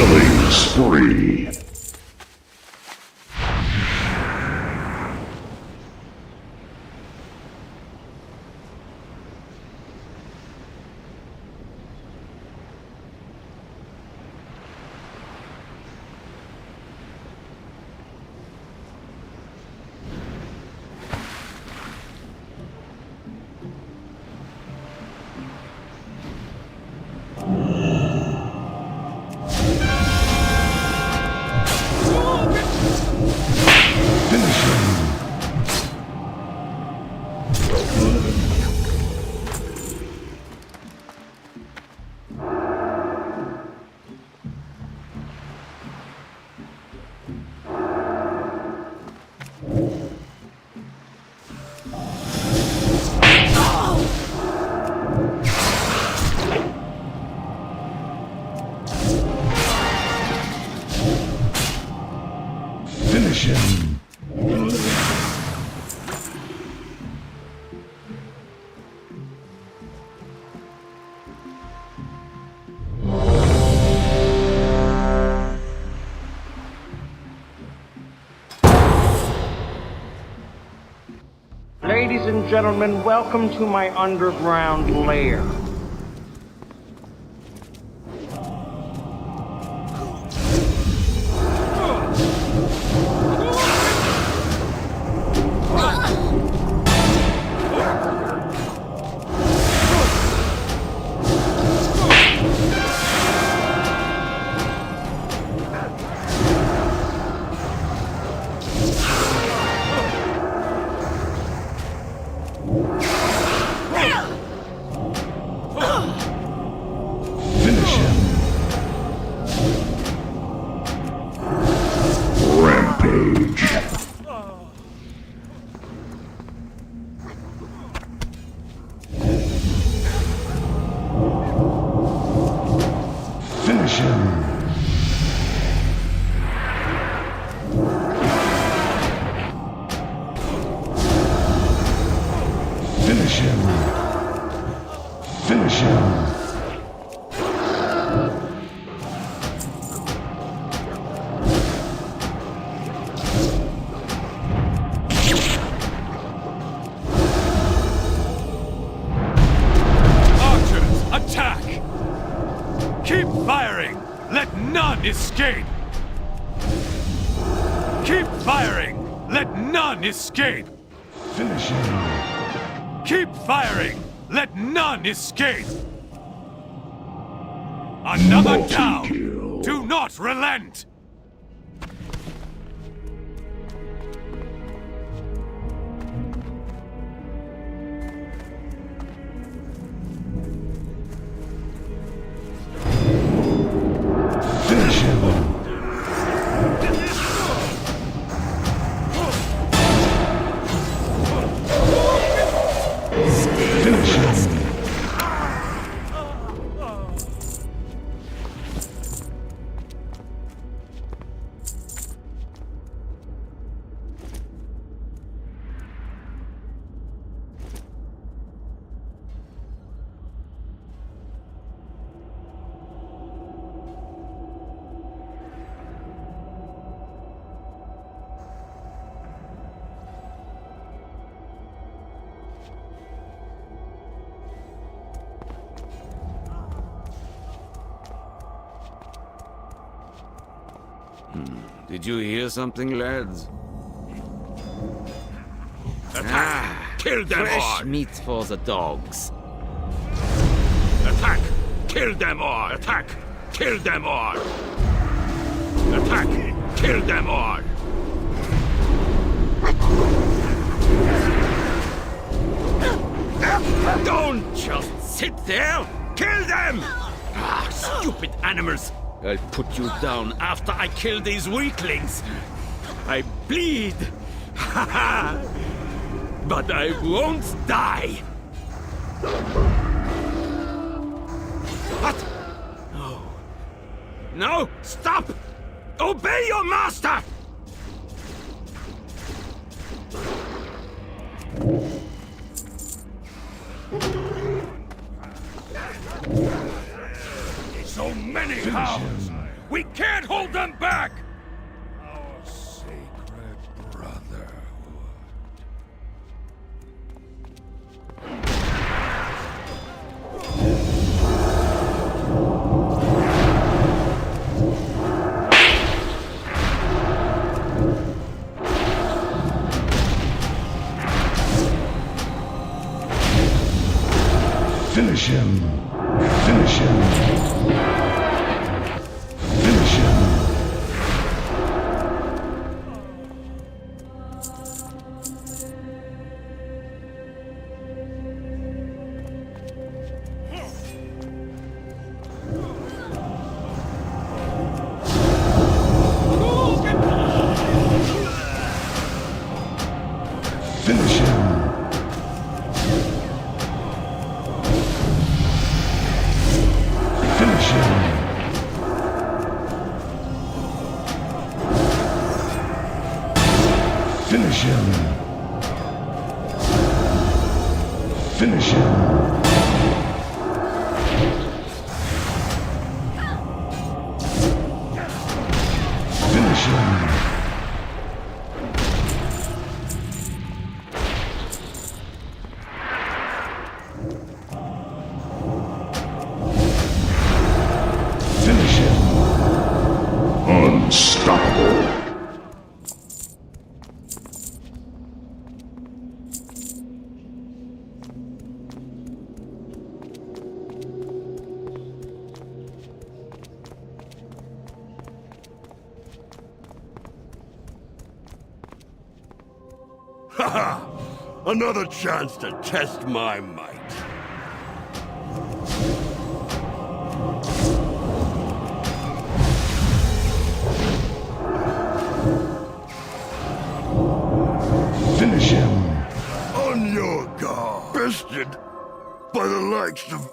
Killing spree. Ladies and gentlemen, welcome to my underground lair. Escape! Keep firing! Let none escape! Finish him! Keep firing! Let none escape! Another down! Do not relent! Did you hear something, lads? Attack! Kill them fresh all! meat for the dogs. Attack! Kill them all! Attack! Kill them all! Attack! Kill them all! Don't just sit there! Kill them! Ah, stupid animals! I'll put you down after I kill these weaklings. I bleed. But I won't die. What? No. No, stop! Obey your master! So many hounds! We can't hold them back! Our sacred brotherhood. Finish him. Finish him. Finish him. Finish him. Finish him. Finish him. Finish him. Finish him. Finish him. Unstoppable. Haha! Another chance to test my might. Finish him. On your guard. Bested by the likes of...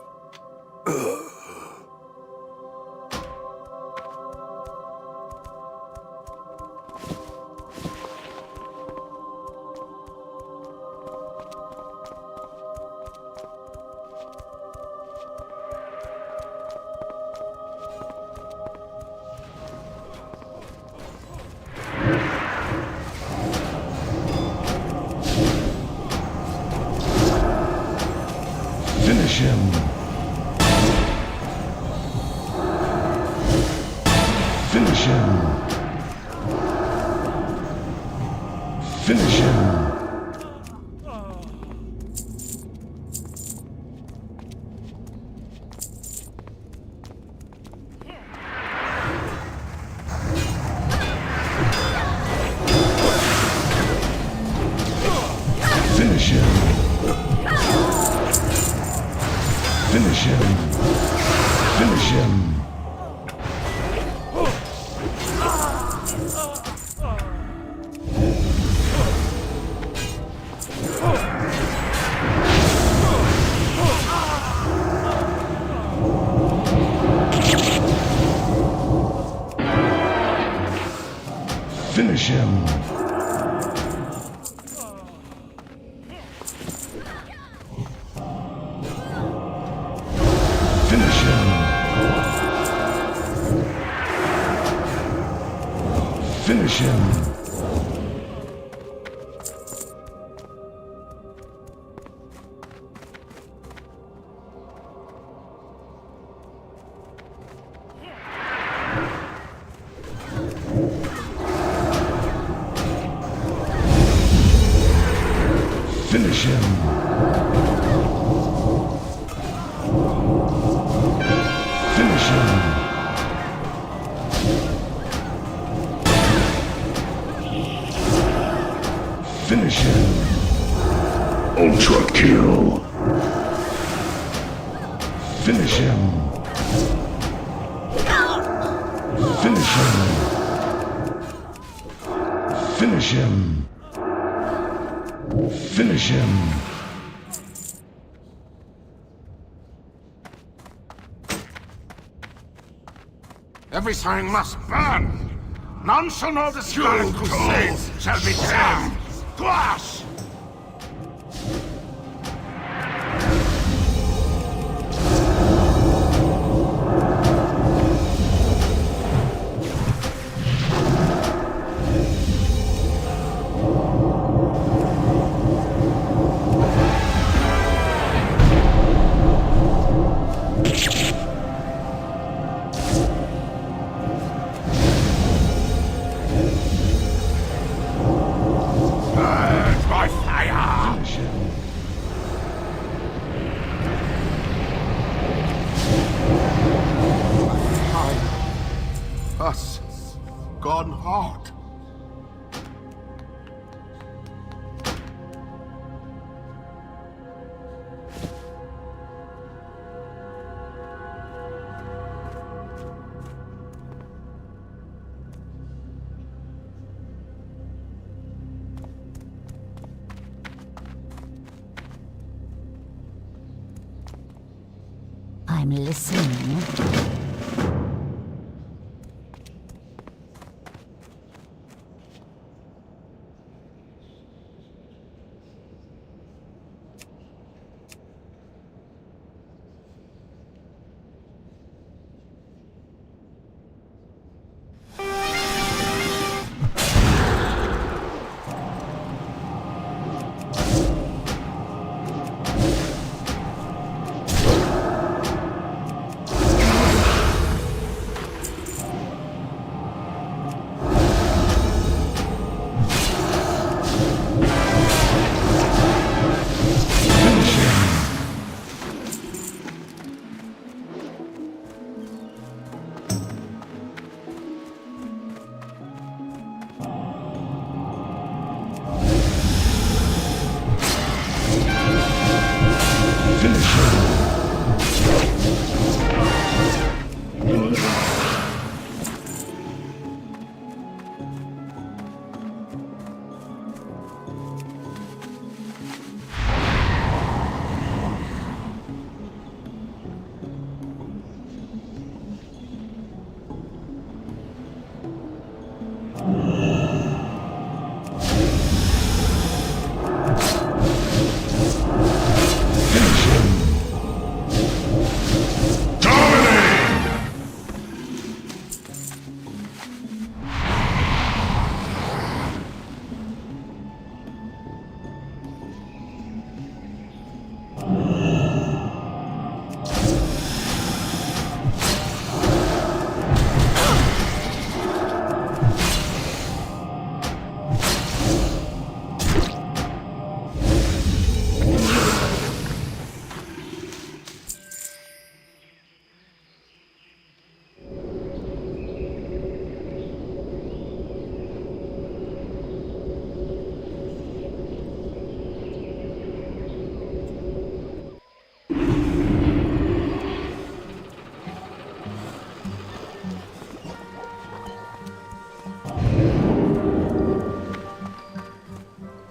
Finish him. Finish him. Finish him. Finish him. Finish him. Finish him. Finish him. Finish him. Finish him. Finish him. Finish him. Finish him. Ultra kill. Finish him. Finish him. Finish him. Finish him. Everything must burn! None shall know the Scarlet Crusades shall be damned! To us! I'm listening.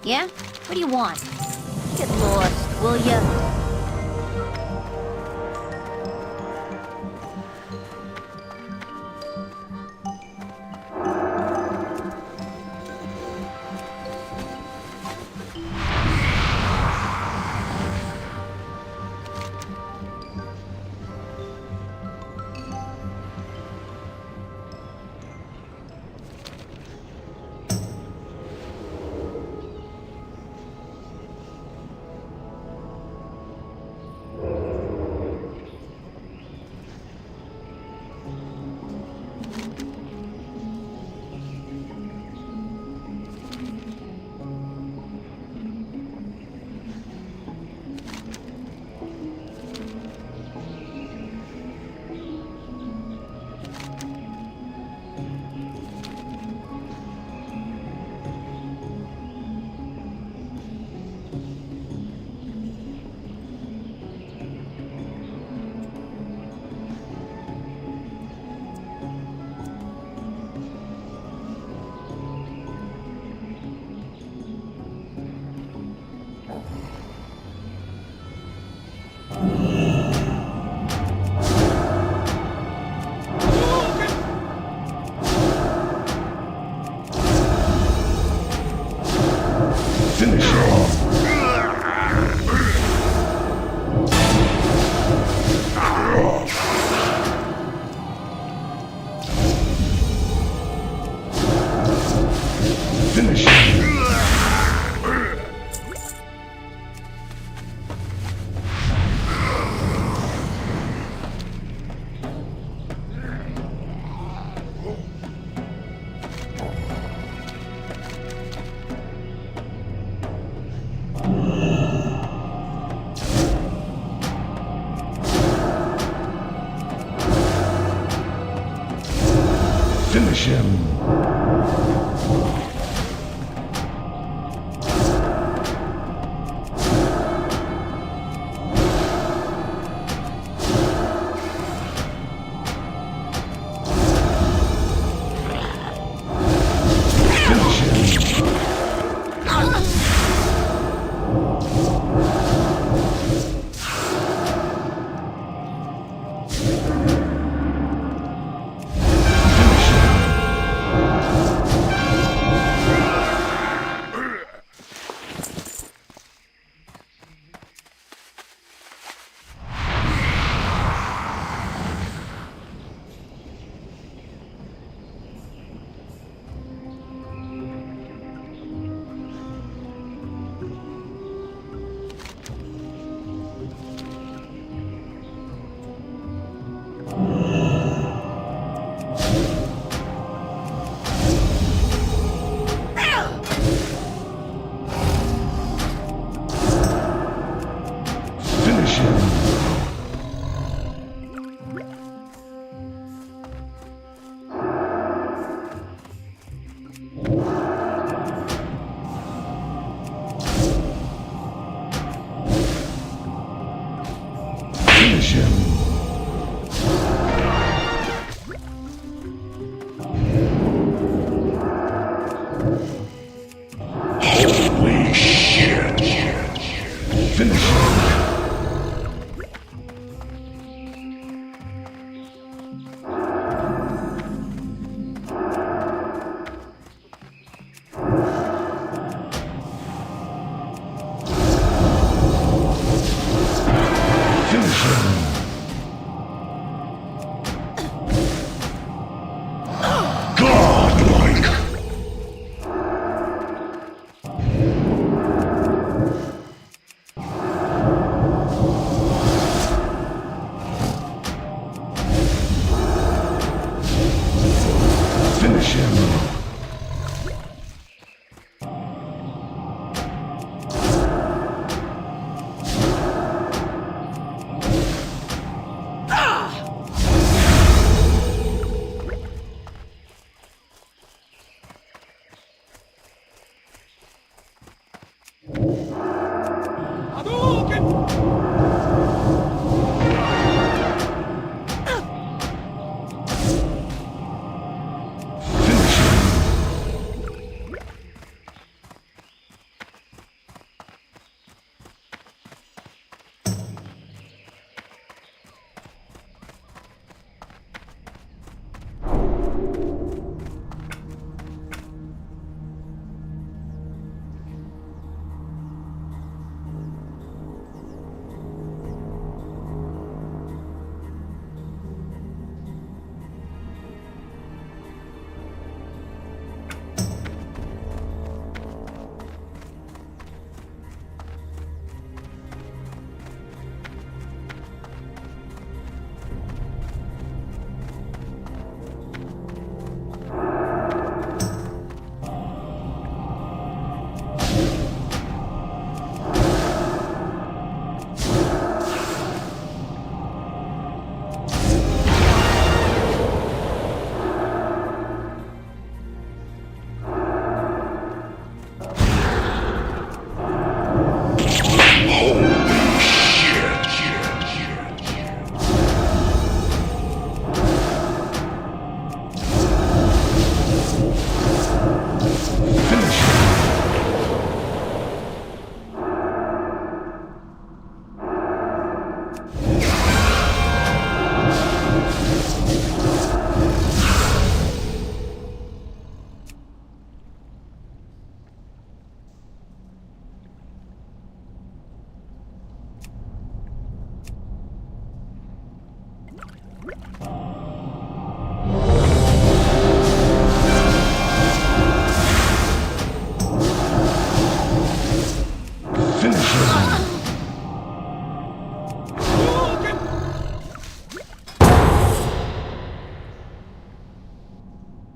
Yeah? What do you want? Get lost, will ya? Finish him. Finish him. Godlike. Finish him.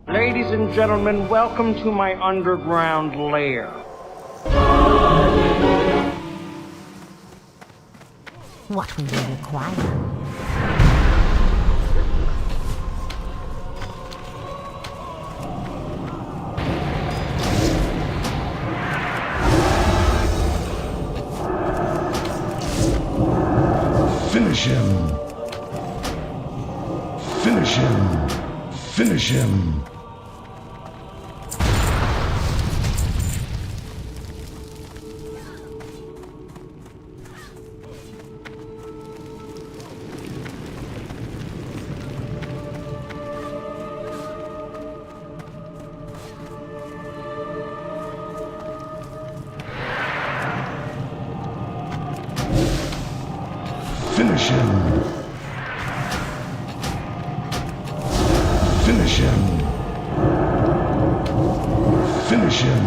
Ladies and gentlemen, welcome to my underground lair. What will you require? Finish him. Finish him. Finish him. Finish him. Finish him. Finish him.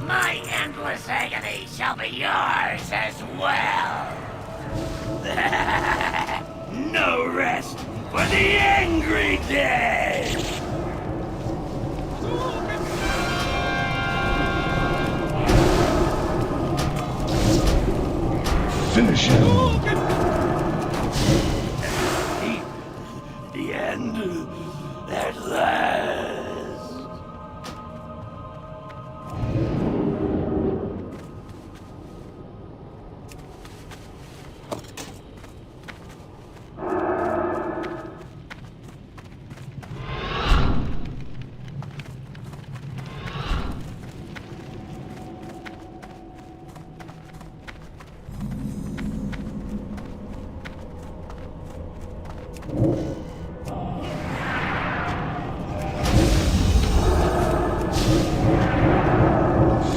My endless agony shall be yours as well. No rest for the angry dead. Finish him. The end at last.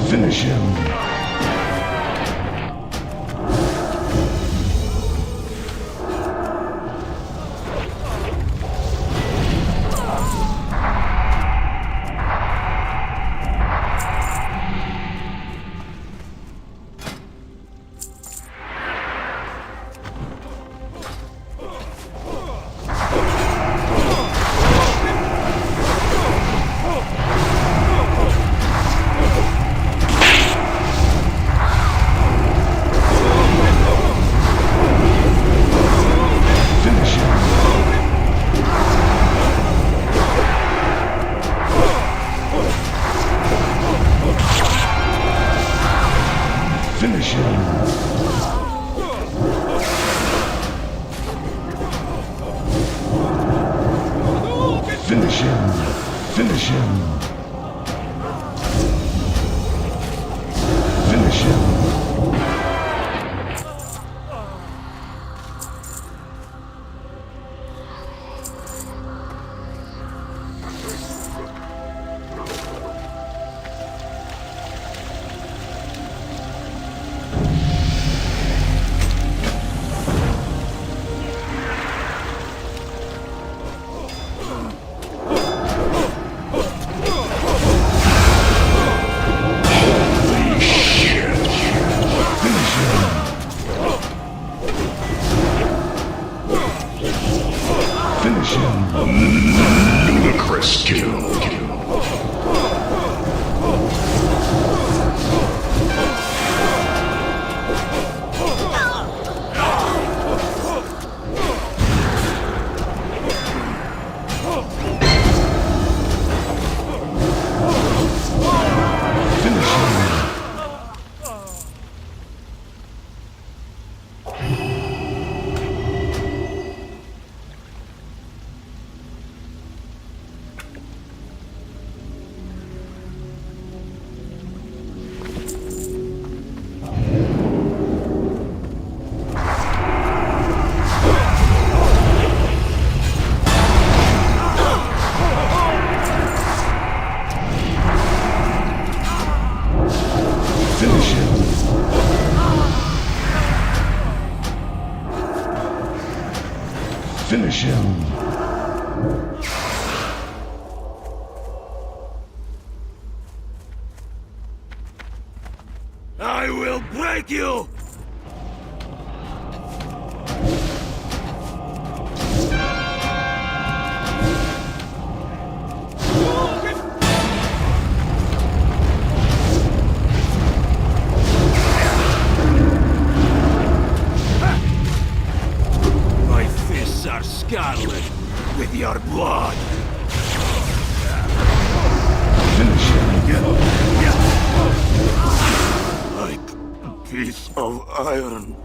Finish him. Finish him. Finish him. Finish him. Finish him. Finish him. Ludicrous kill. Finish him. I will break you! My fists are scarlet with your blood. Finish him. Like a piece of iron.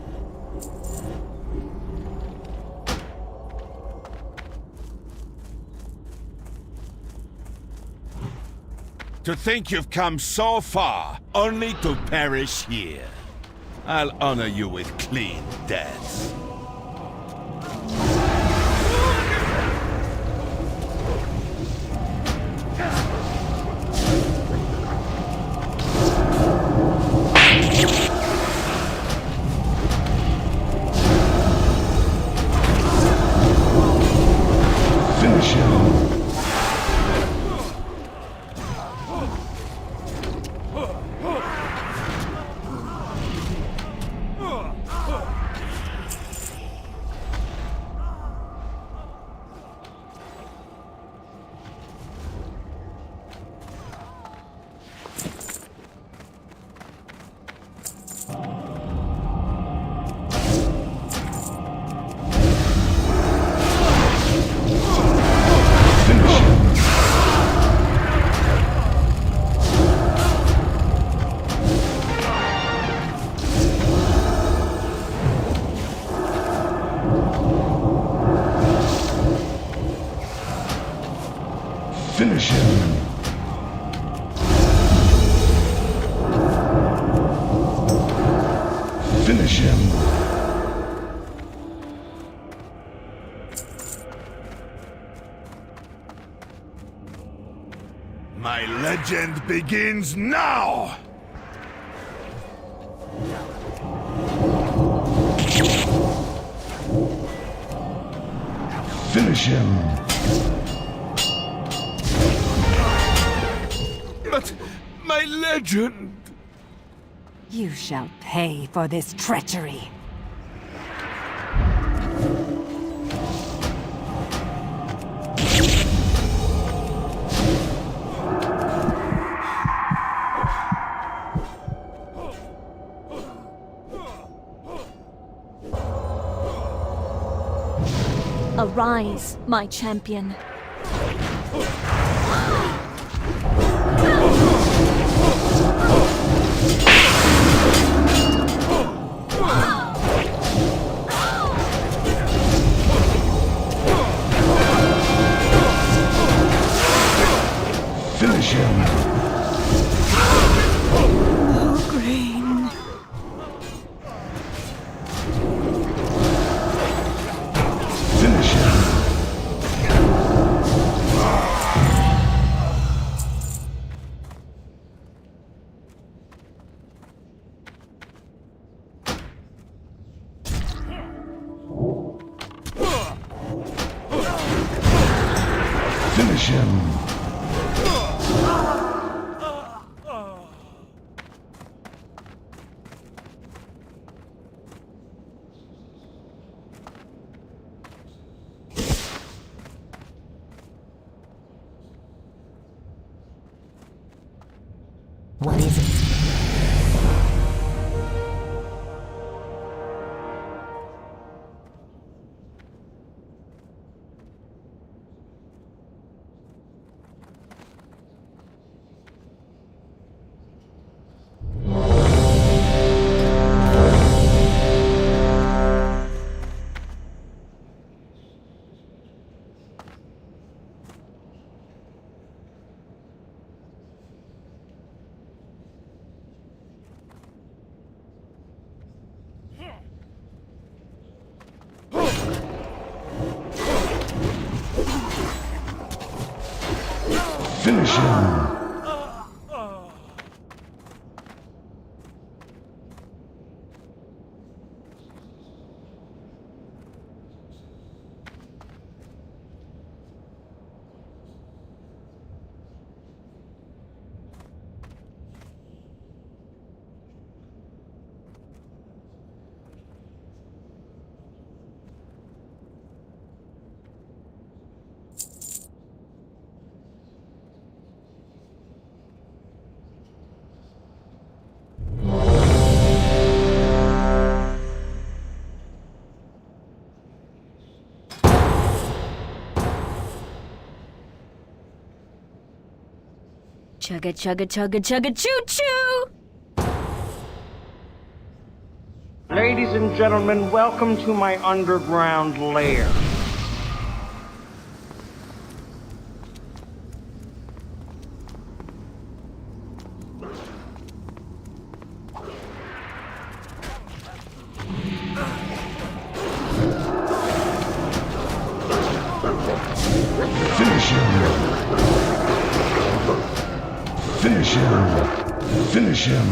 To think you've come so far, only to perish here. I'll honor you with clean death. Finish him. Finish him. Finish him. My legend begins now! Finish him. But my legend... You shall pay for this treachery. Arise, my champion. Finish him. What is it? Finish him. Chugga chugga chugga chugga choo choo! Ladies and gentlemen, welcome to my underground lair. Finish him. Finish him. Finish him.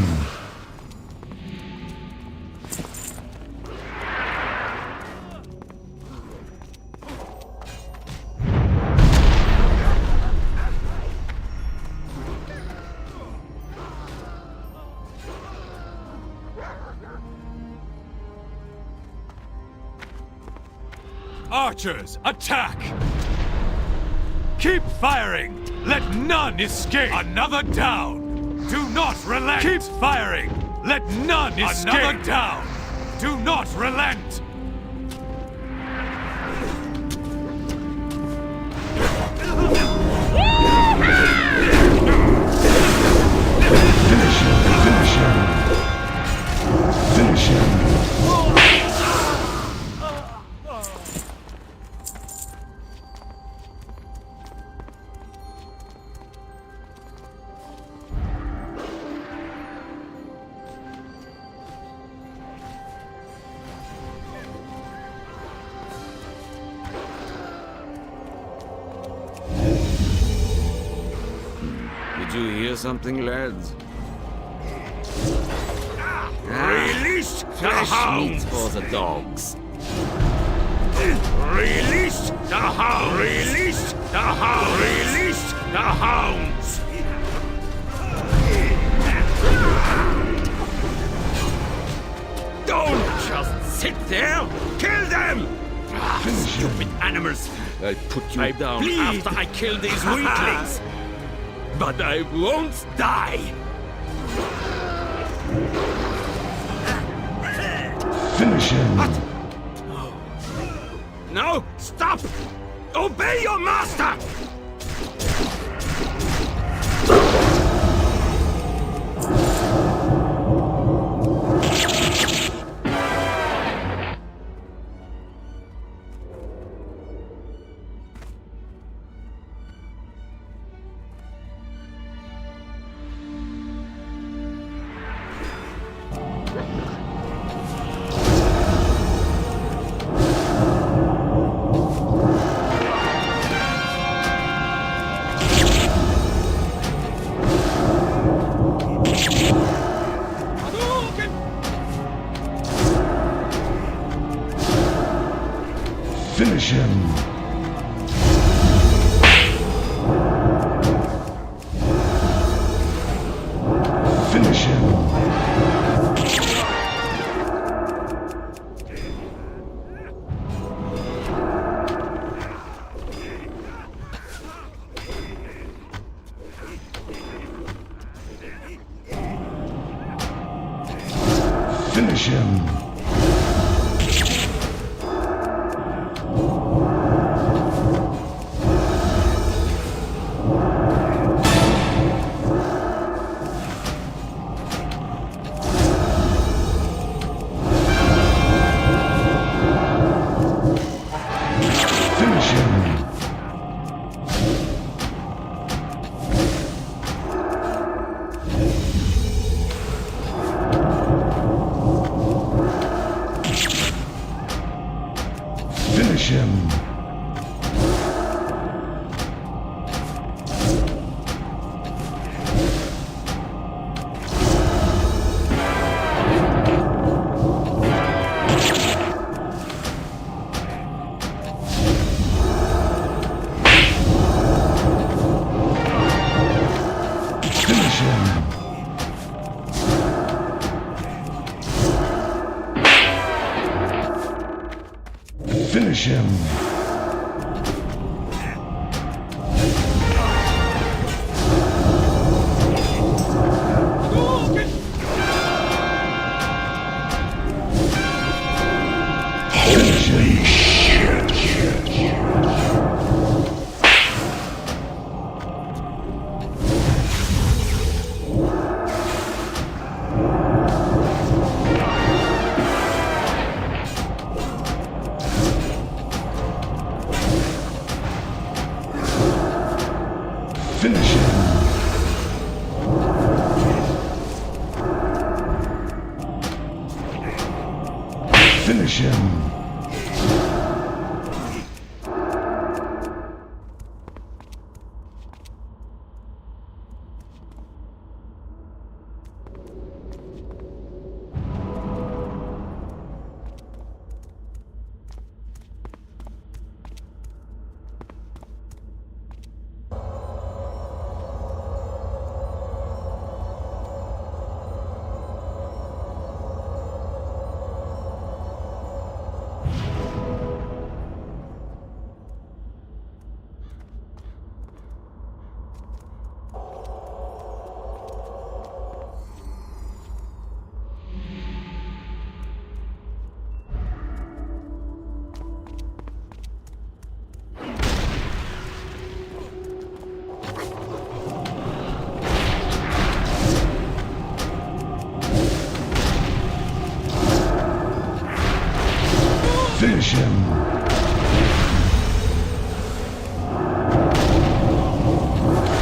Archers, attack! Keep firing! Let none escape! Another down! Do not relent! Keep firing! Let none escape! Another down! Do not relent! Finish him. Finish him. Finish him. Did you hear something, lads? Release the Fresh hounds! meat for the dogs. Release the hounds! Release the hounds! Release the hounds! Don't just sit there! Kill them! Stupid animals! I'll put you I down bleed after after I kill these weaklings! But I won't die! Finish him. No! Stop! Obey your master! Finish him. Finish him. Finish him. Finish him. Finish him. Finish him. Holy shit. Finish him. Finish him. Finish him.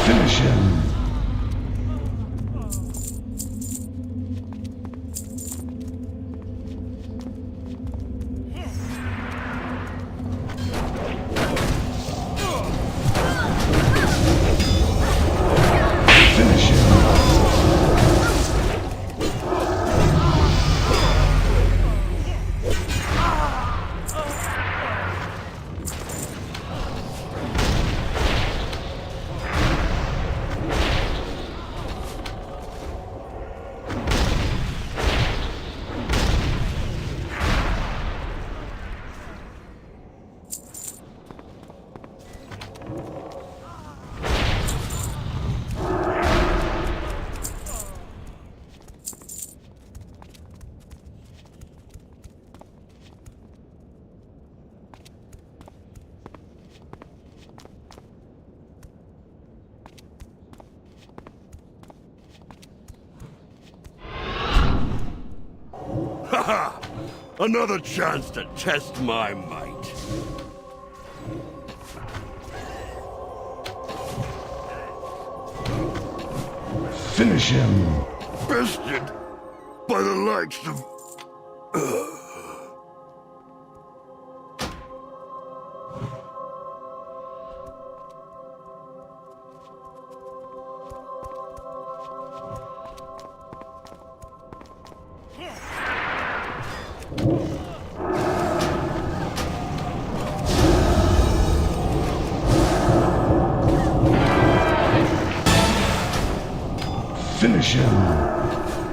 Finish him. Finish him. Haha! Another chance to test my might. Finish him. Bested by the likes of... Finish him.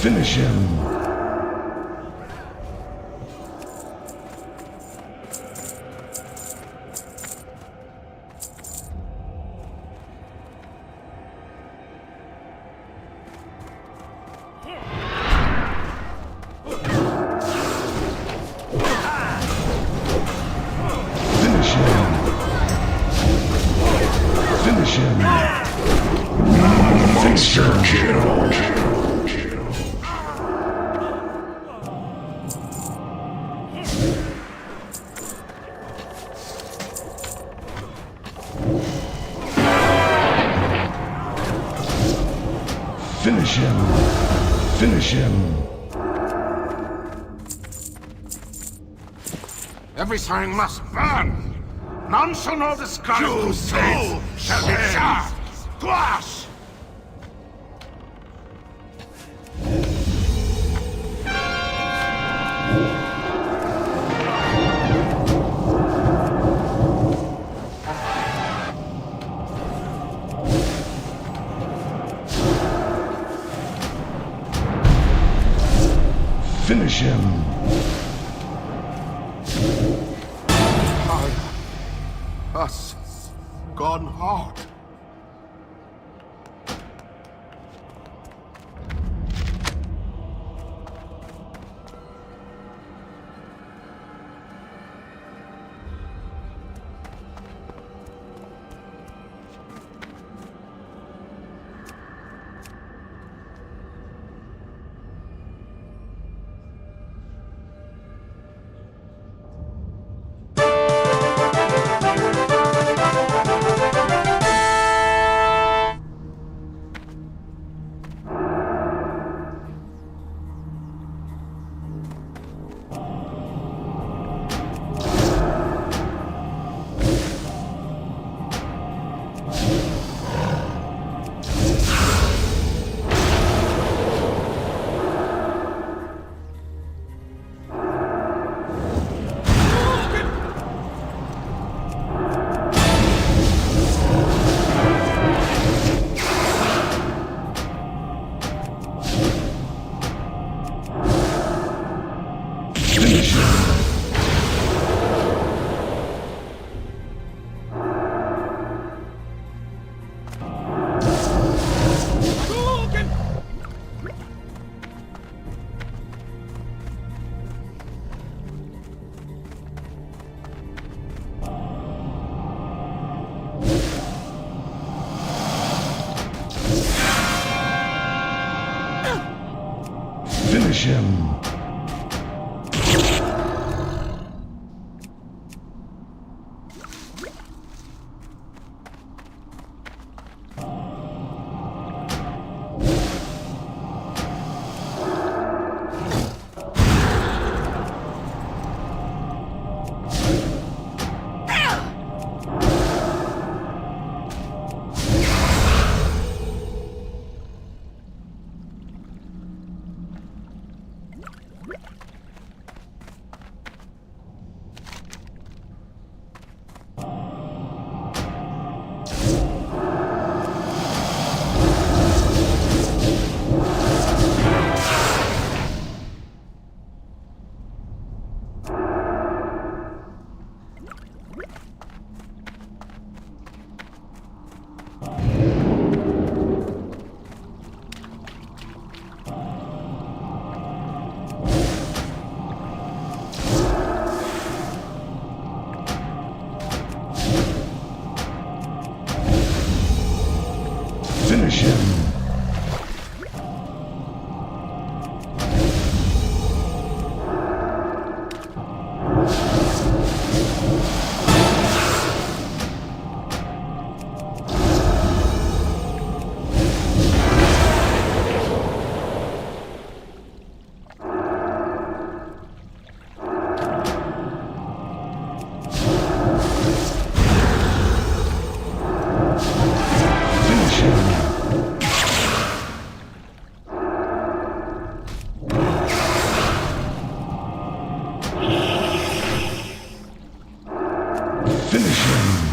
Finish him. Finish him. Finish him. Monster kill. Finish him. Finish him. Everything must burn. None shall know the Scarlet Crusade shall be charged. Squash! Finish him. Us gone hard. Finish him. Finish him. Finish him.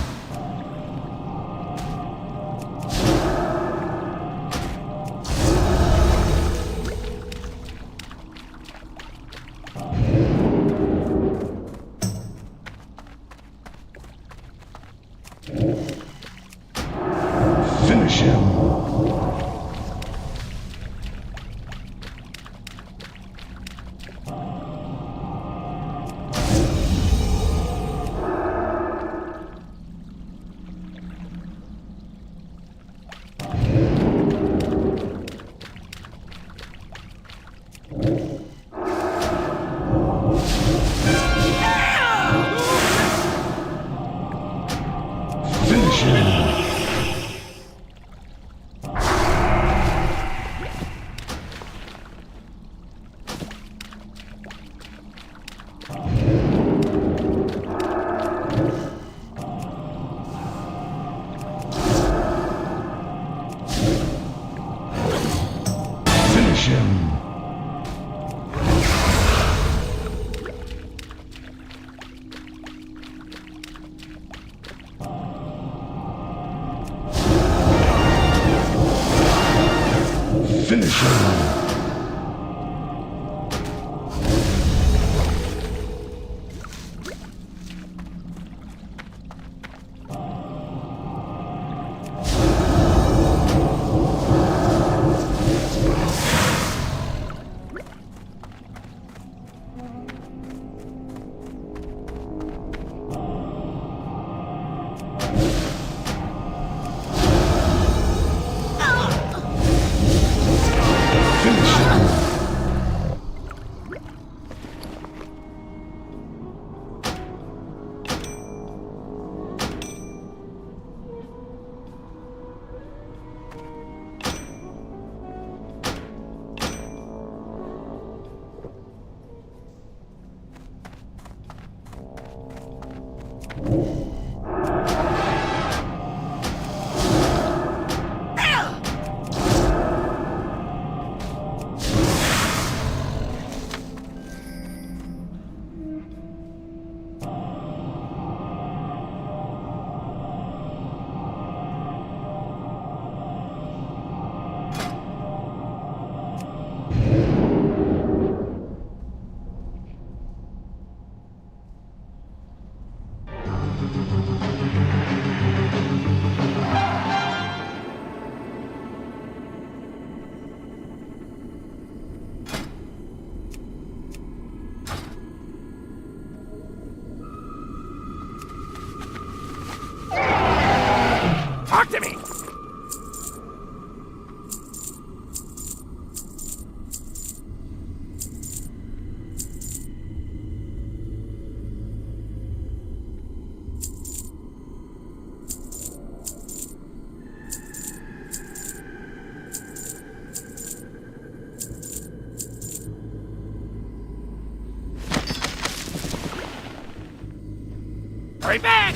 him! Talk to me! Hurry back!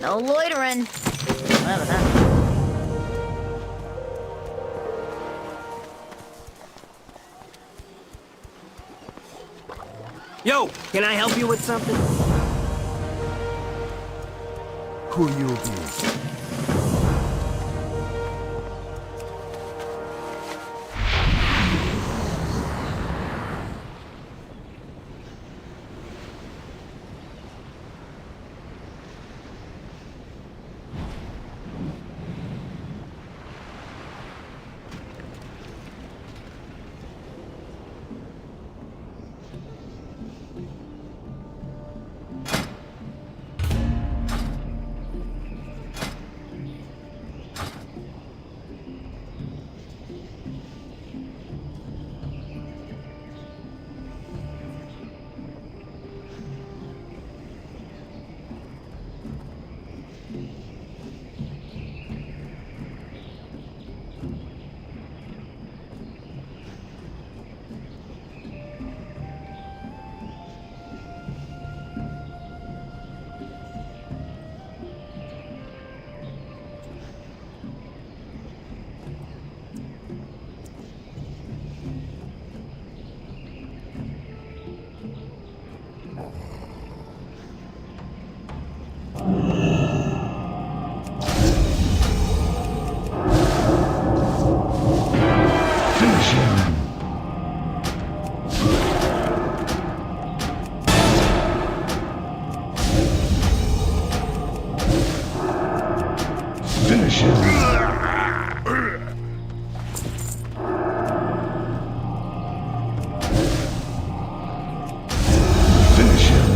No loitering. Whatever that. Yo, can I help you with something? Who you be? Finish him. Finish him. Finish him.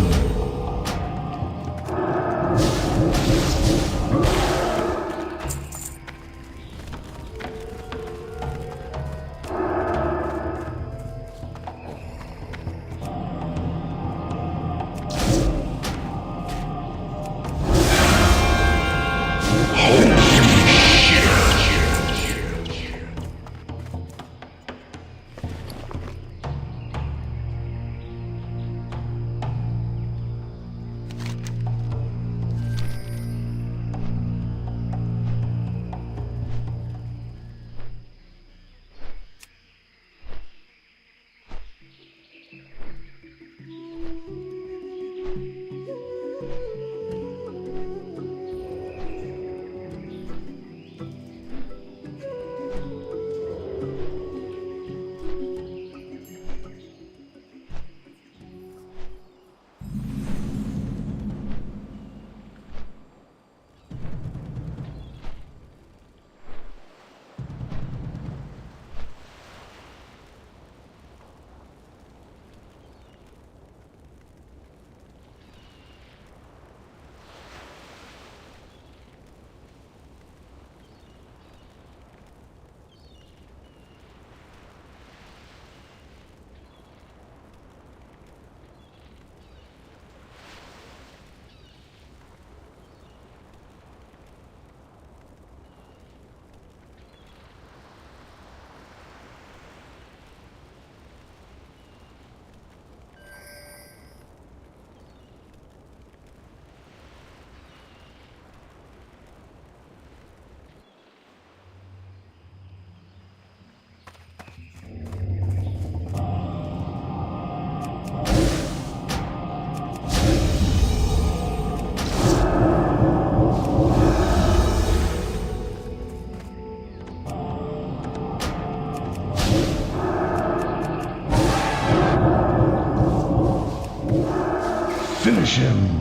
Finish him.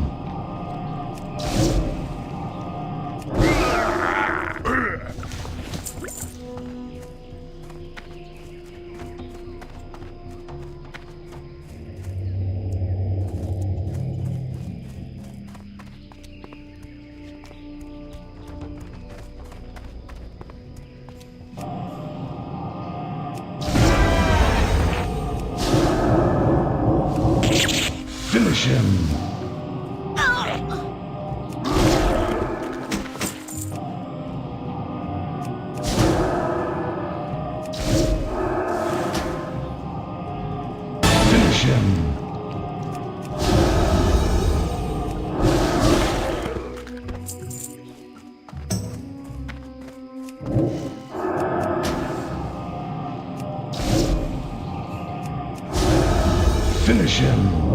Finish him. Finish him.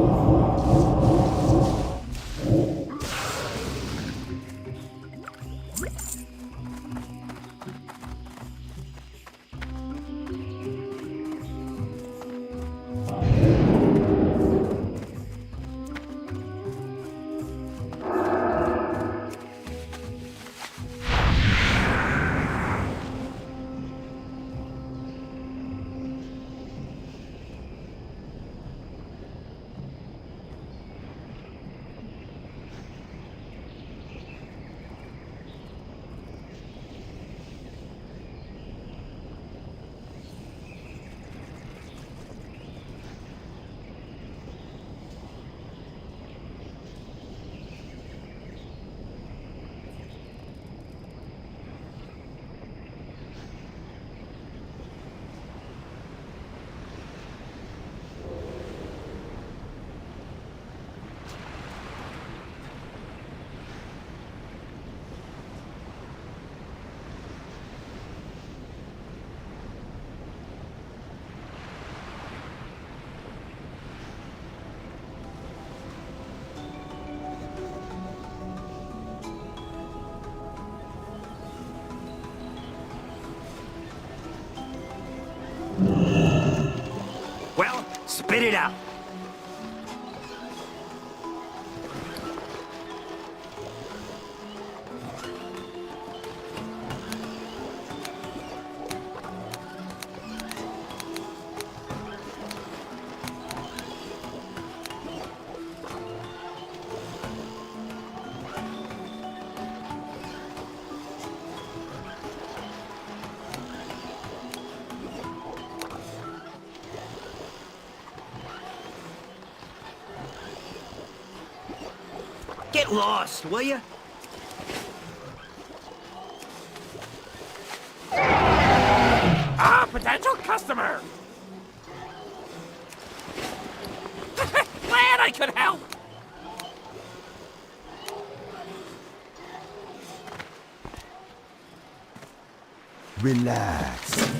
Well, spit it out. Get lost, will you? Ah, potential customer! Glad I could help! Relax.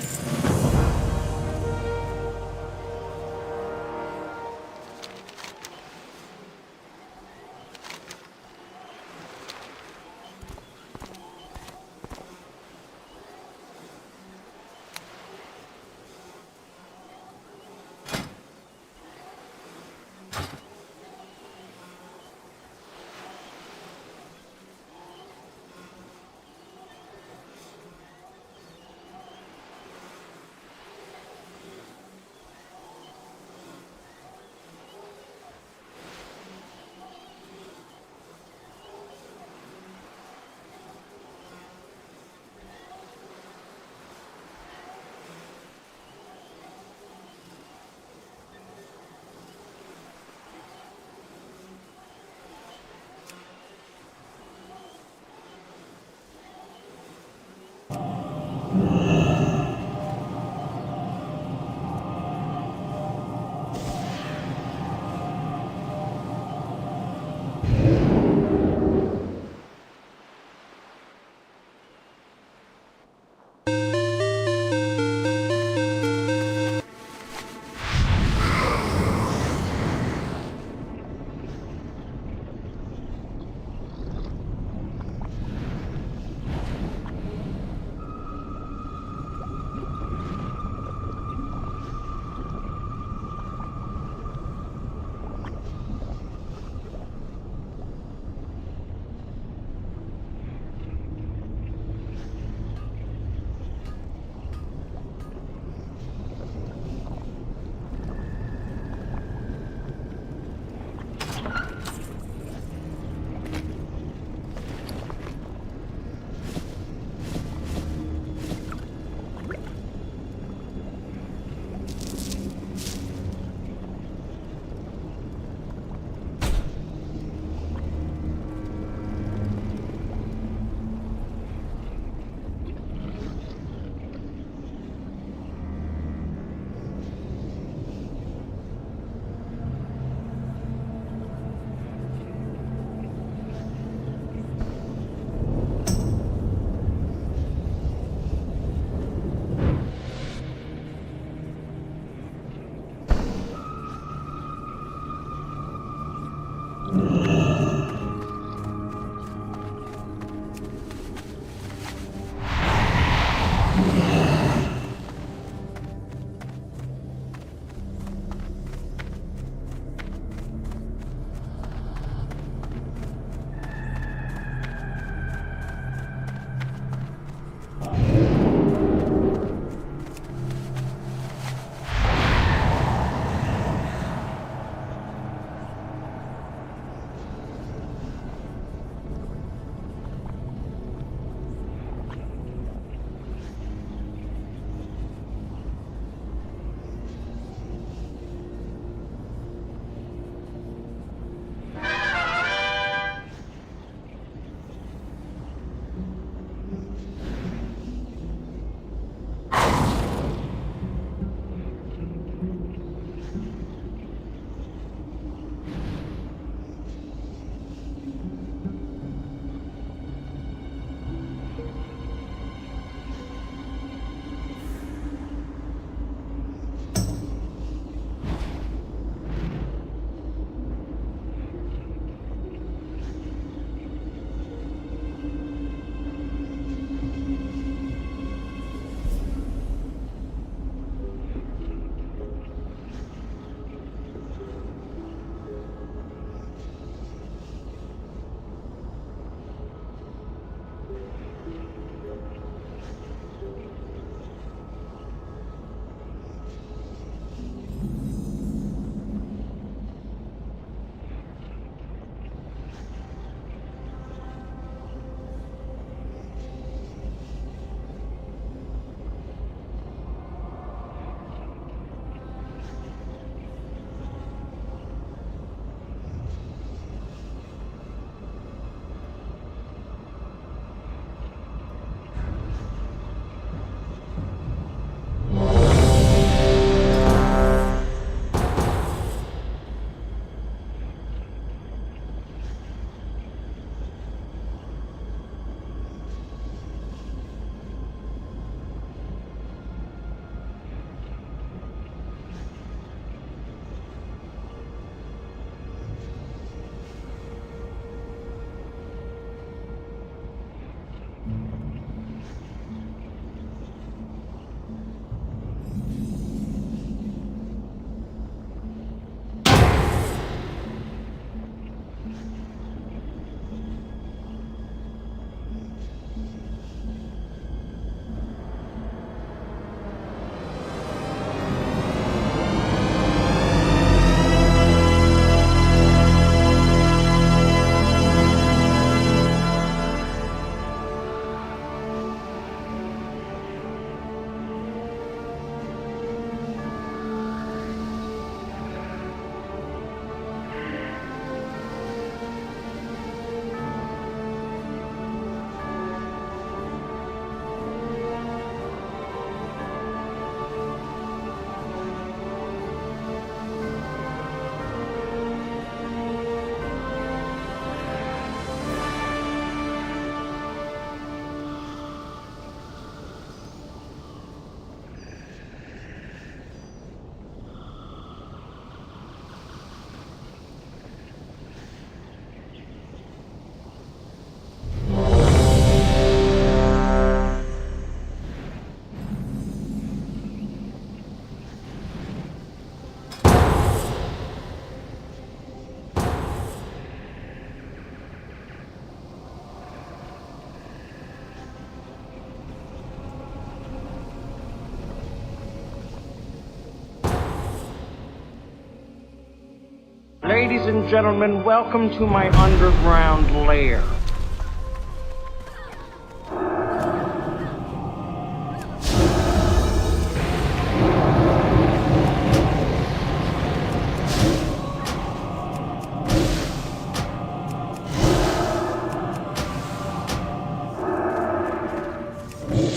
Ladies and gentlemen, welcome to my underground lair.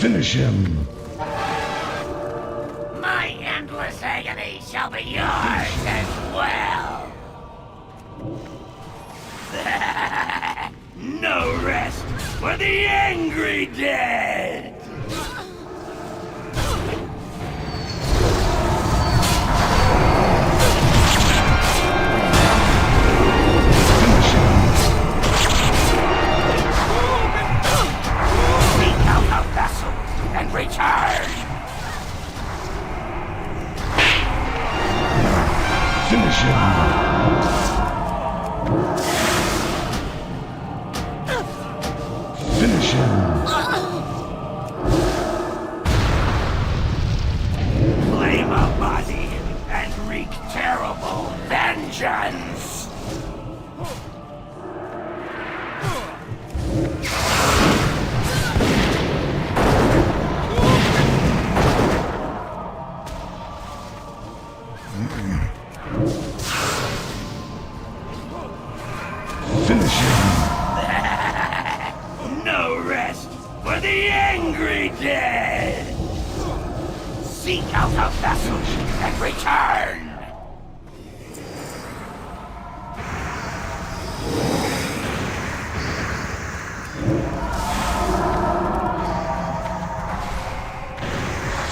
Finish him. My endless agony shall be yours as well. No rest for the angry dead! Finish him. Seek out a vessel and return. Finish him. Finish him. Claim a body and wreak terrible vengeance. Finish him. No rest for the angry dead. Seek out a vessel and return.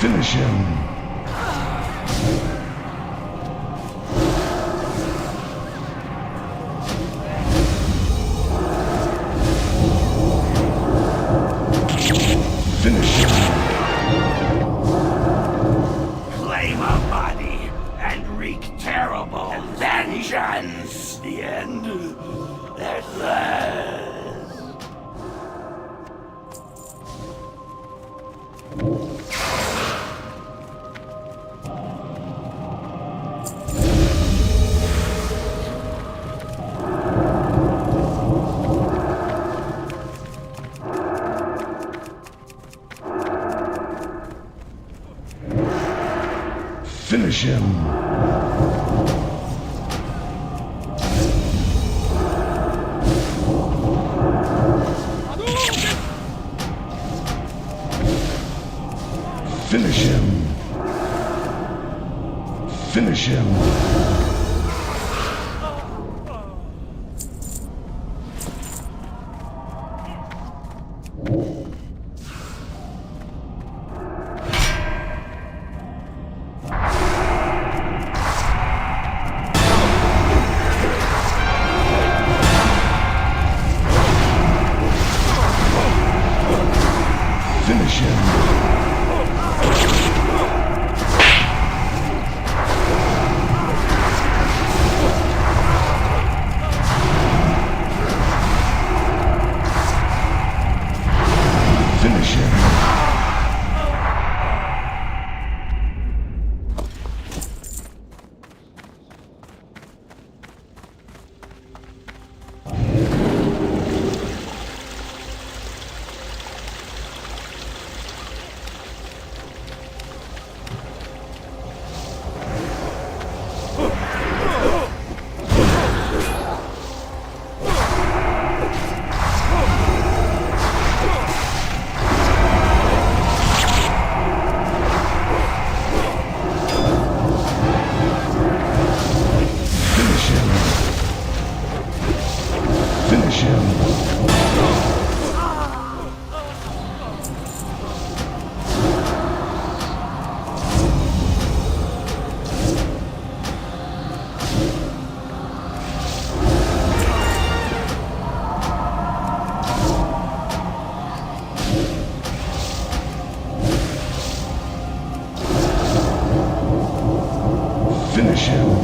Finish him. Finish him. Claim a body and wreak terrible vengeance. The end at last. Finish him. Finish him. Finish him. Finish him. Finish him. Finish him. Finish him.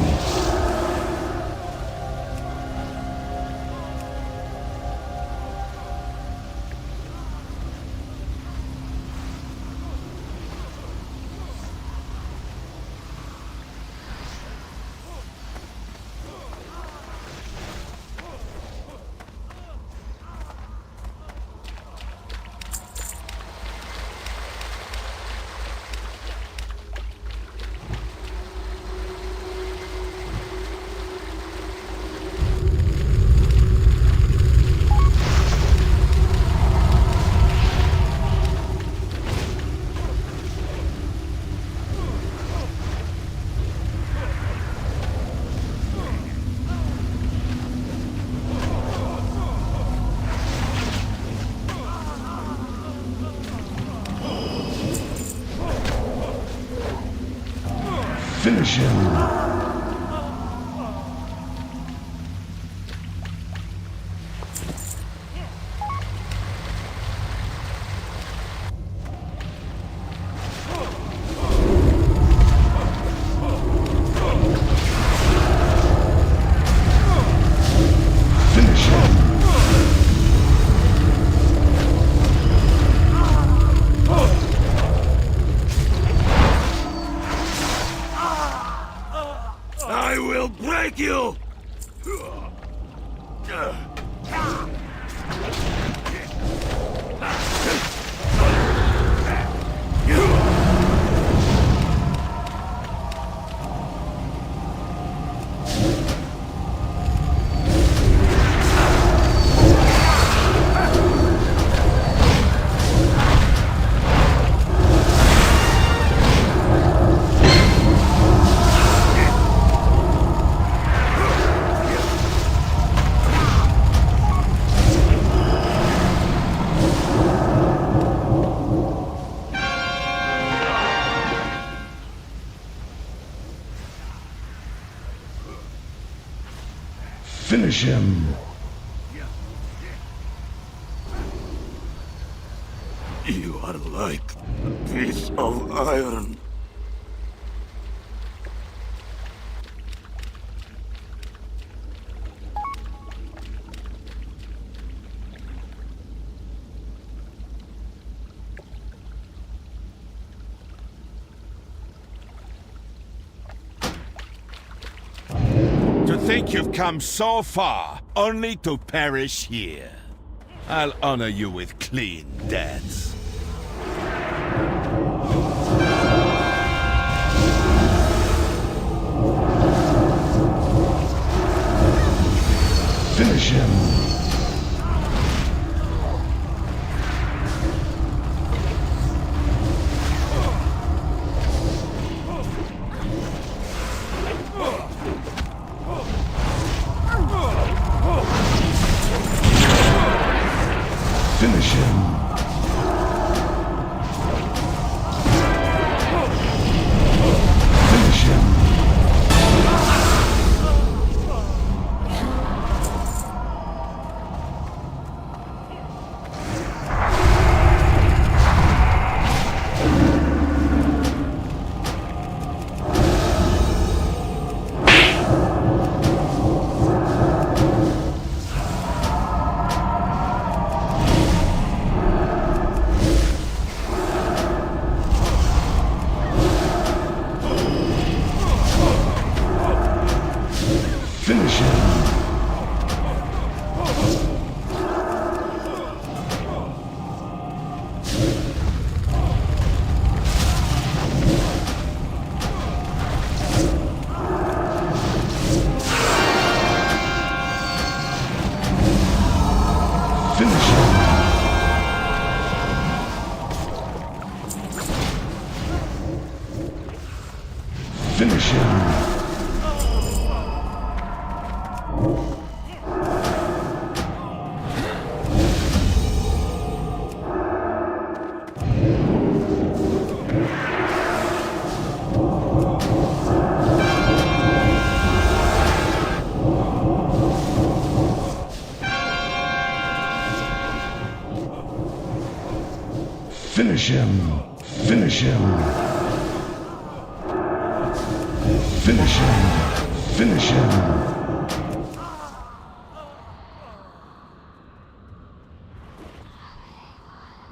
Finish him. Finish him. I will break you! Finish him. You are like a piece of iron. To think you've come so far, only to perish here. I'll honor you with clean deaths. Finish him. Finish him. Finish him. Finish him. Finish him. Finish him. Finish him. Finish him. Finish him. Finish him.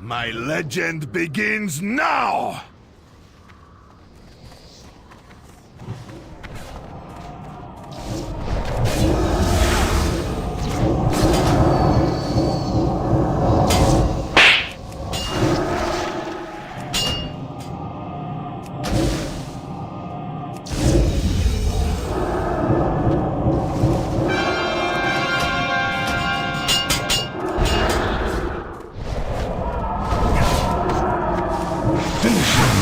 My legend begins now! Finish him.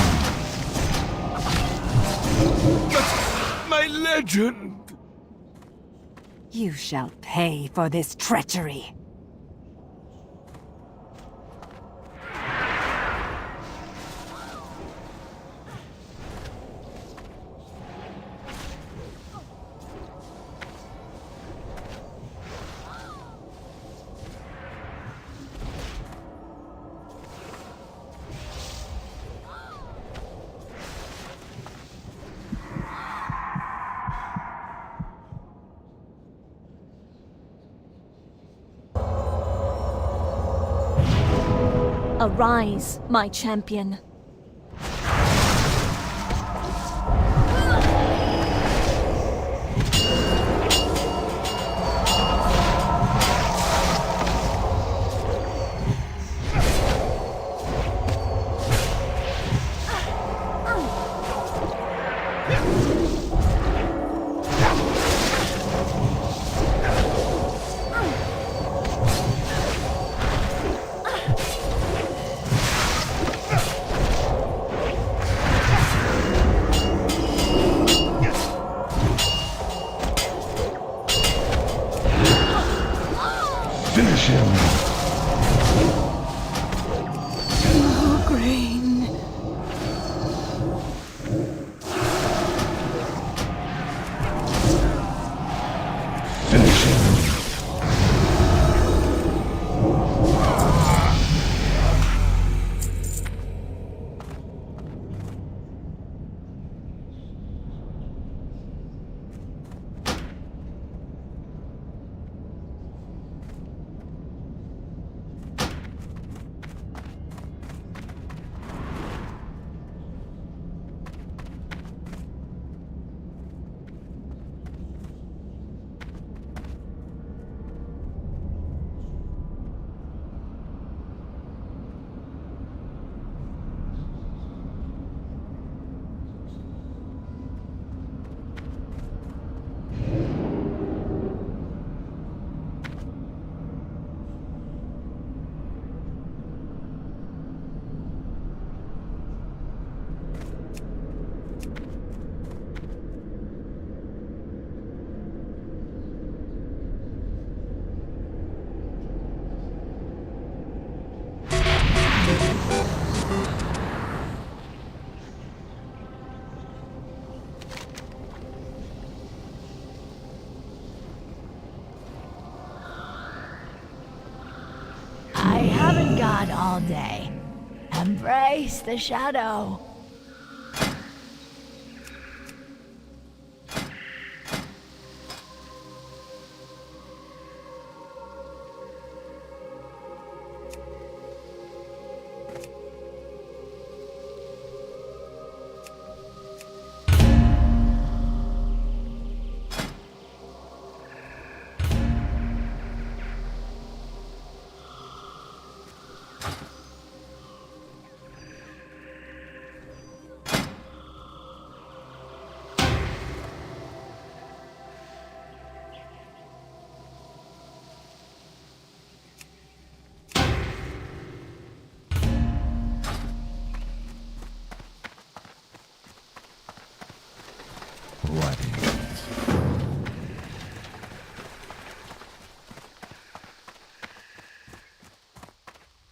My legend! You shall pay for this treachery. Arise, my champion. Finish him. Green. Finish him. I haven't got all day. Embrace the shadow.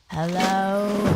Hello?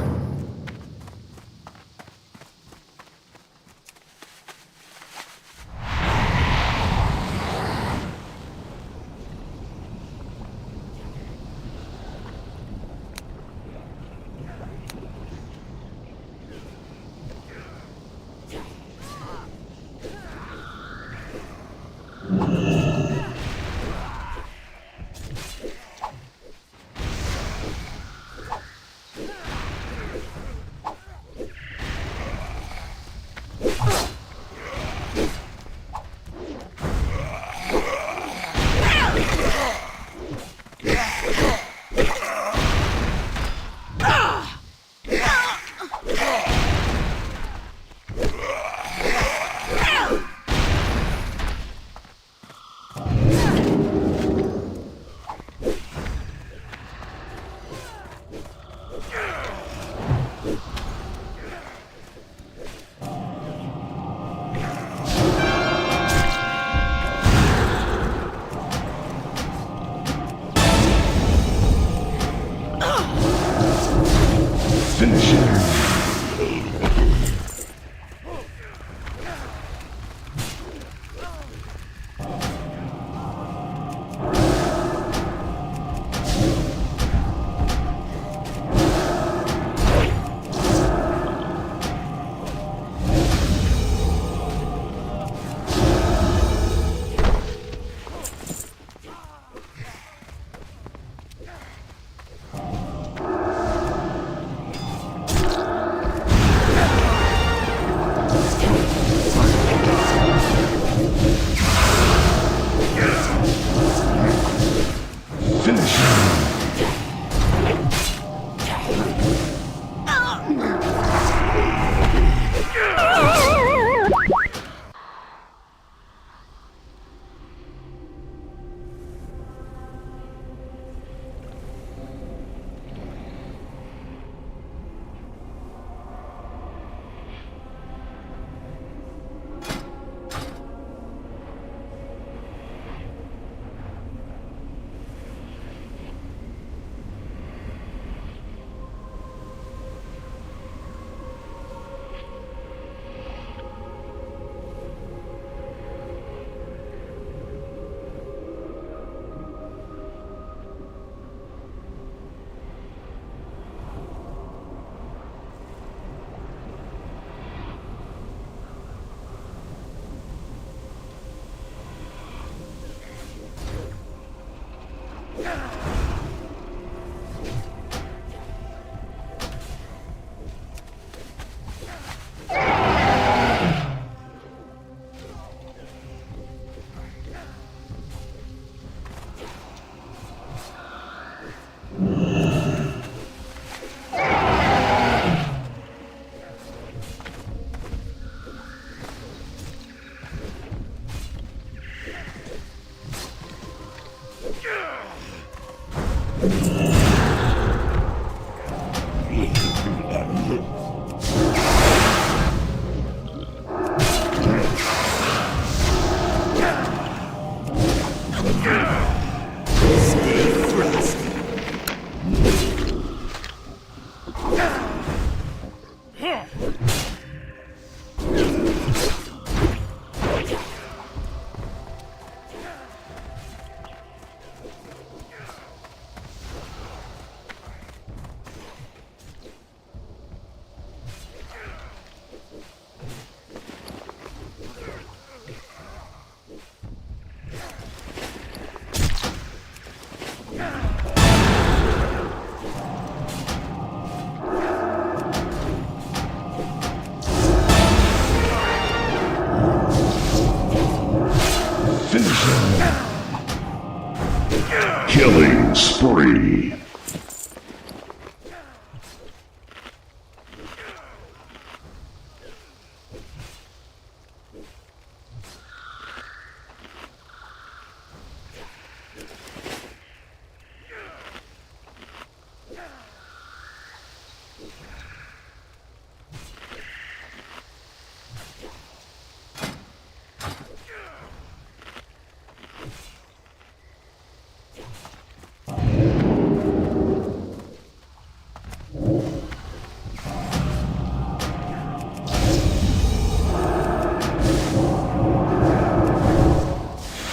Killing spree.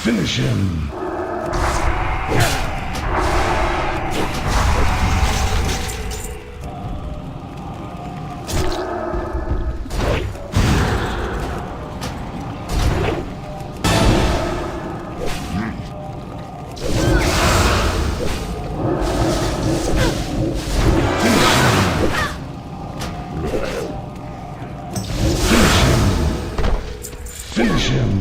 Finish him. Finish him.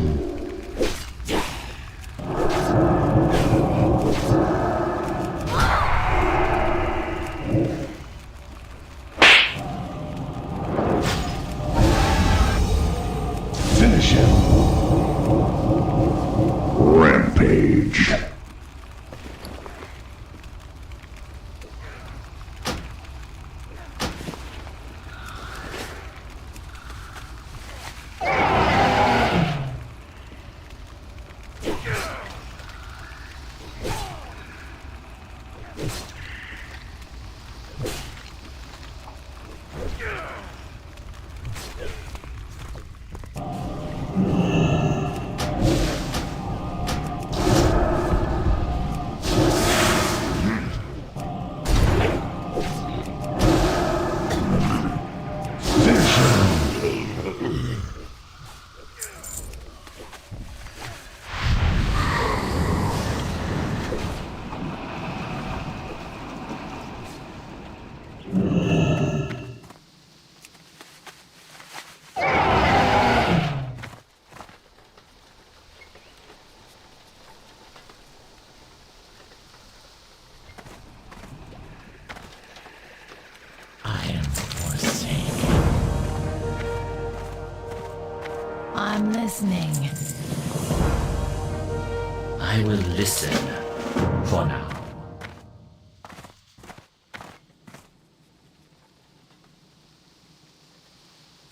Finish him. Rampage. I'm listening. I will listen for now.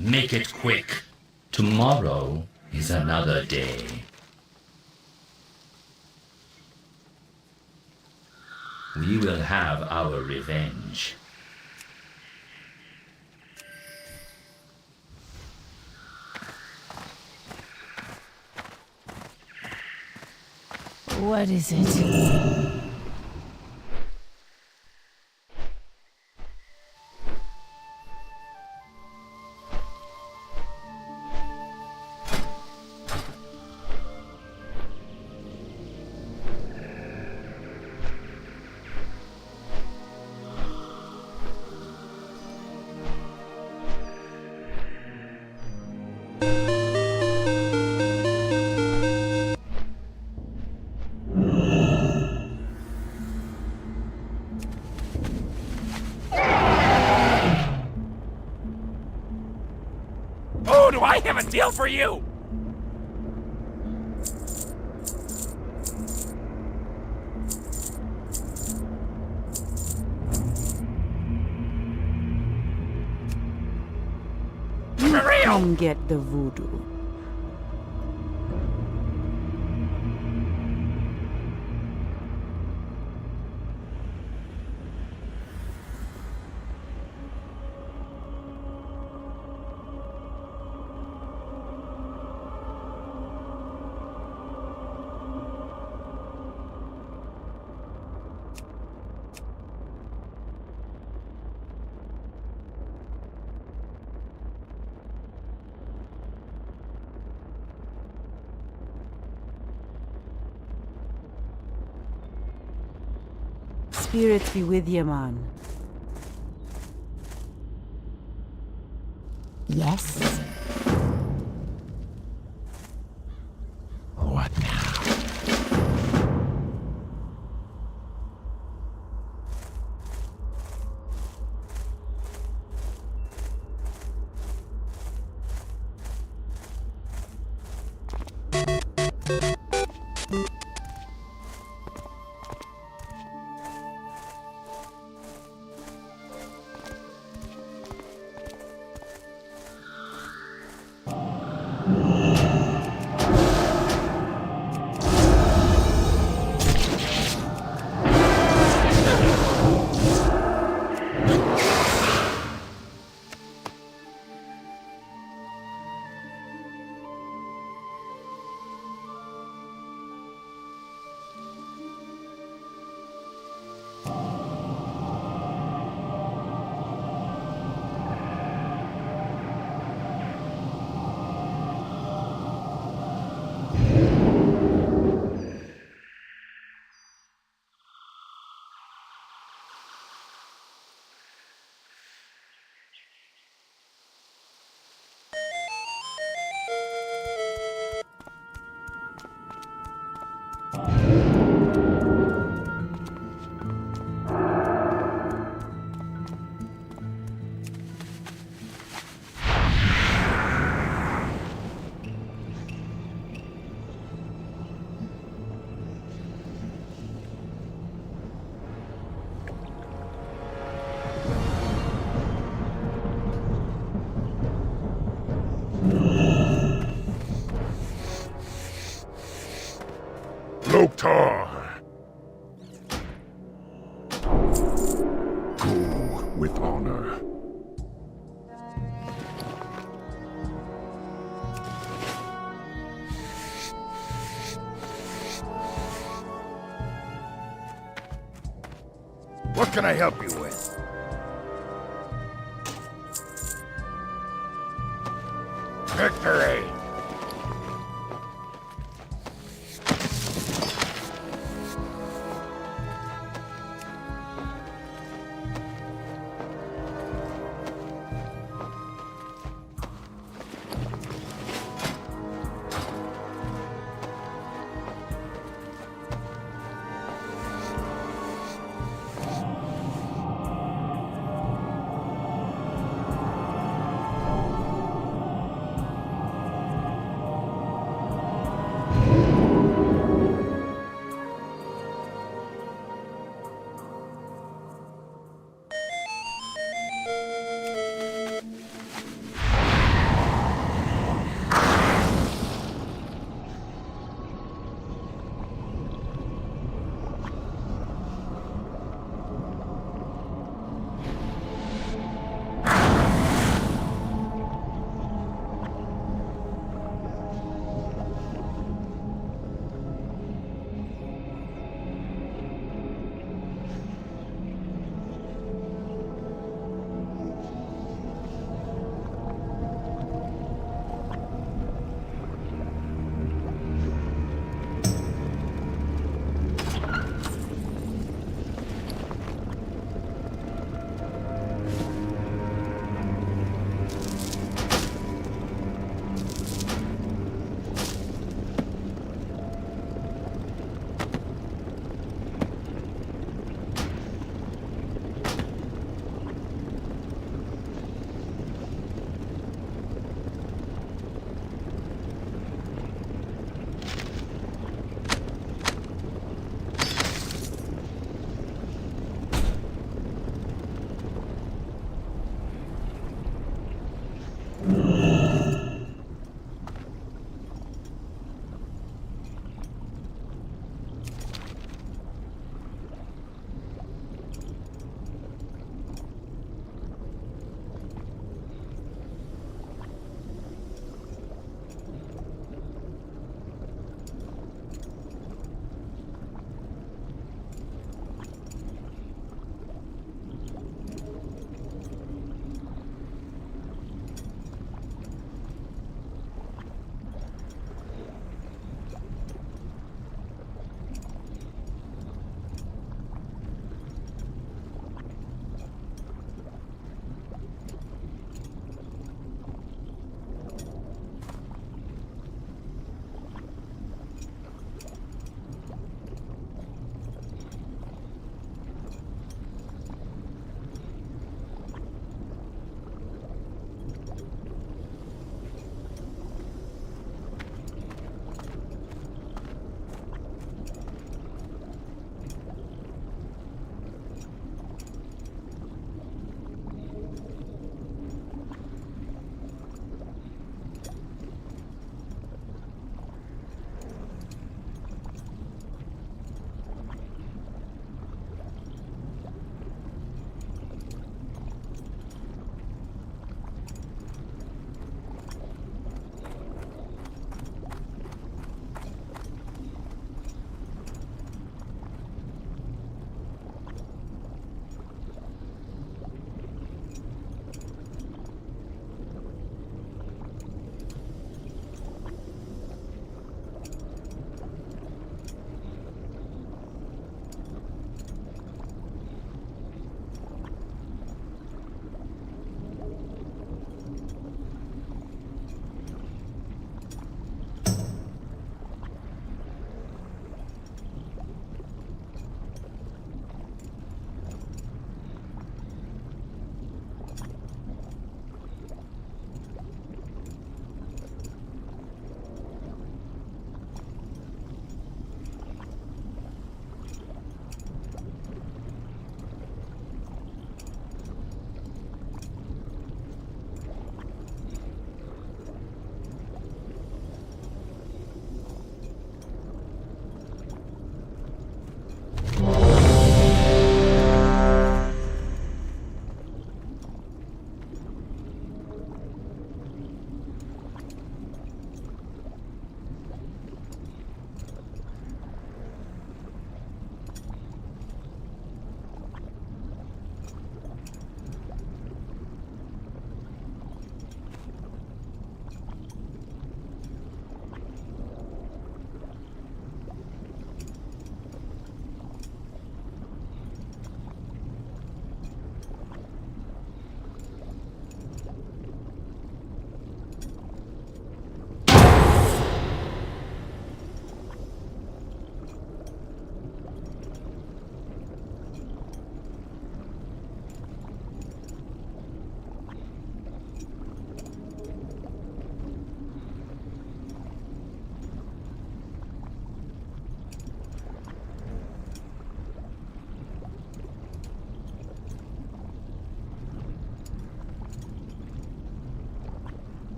Make it quick. Tomorrow is another day. We will have our revenge. What is it? Oh, do I have a deal for you? Come get the voodoo. Spirits be with you, man. Yes. What now? Doctor! Go with honor. What can I help you with? Victory!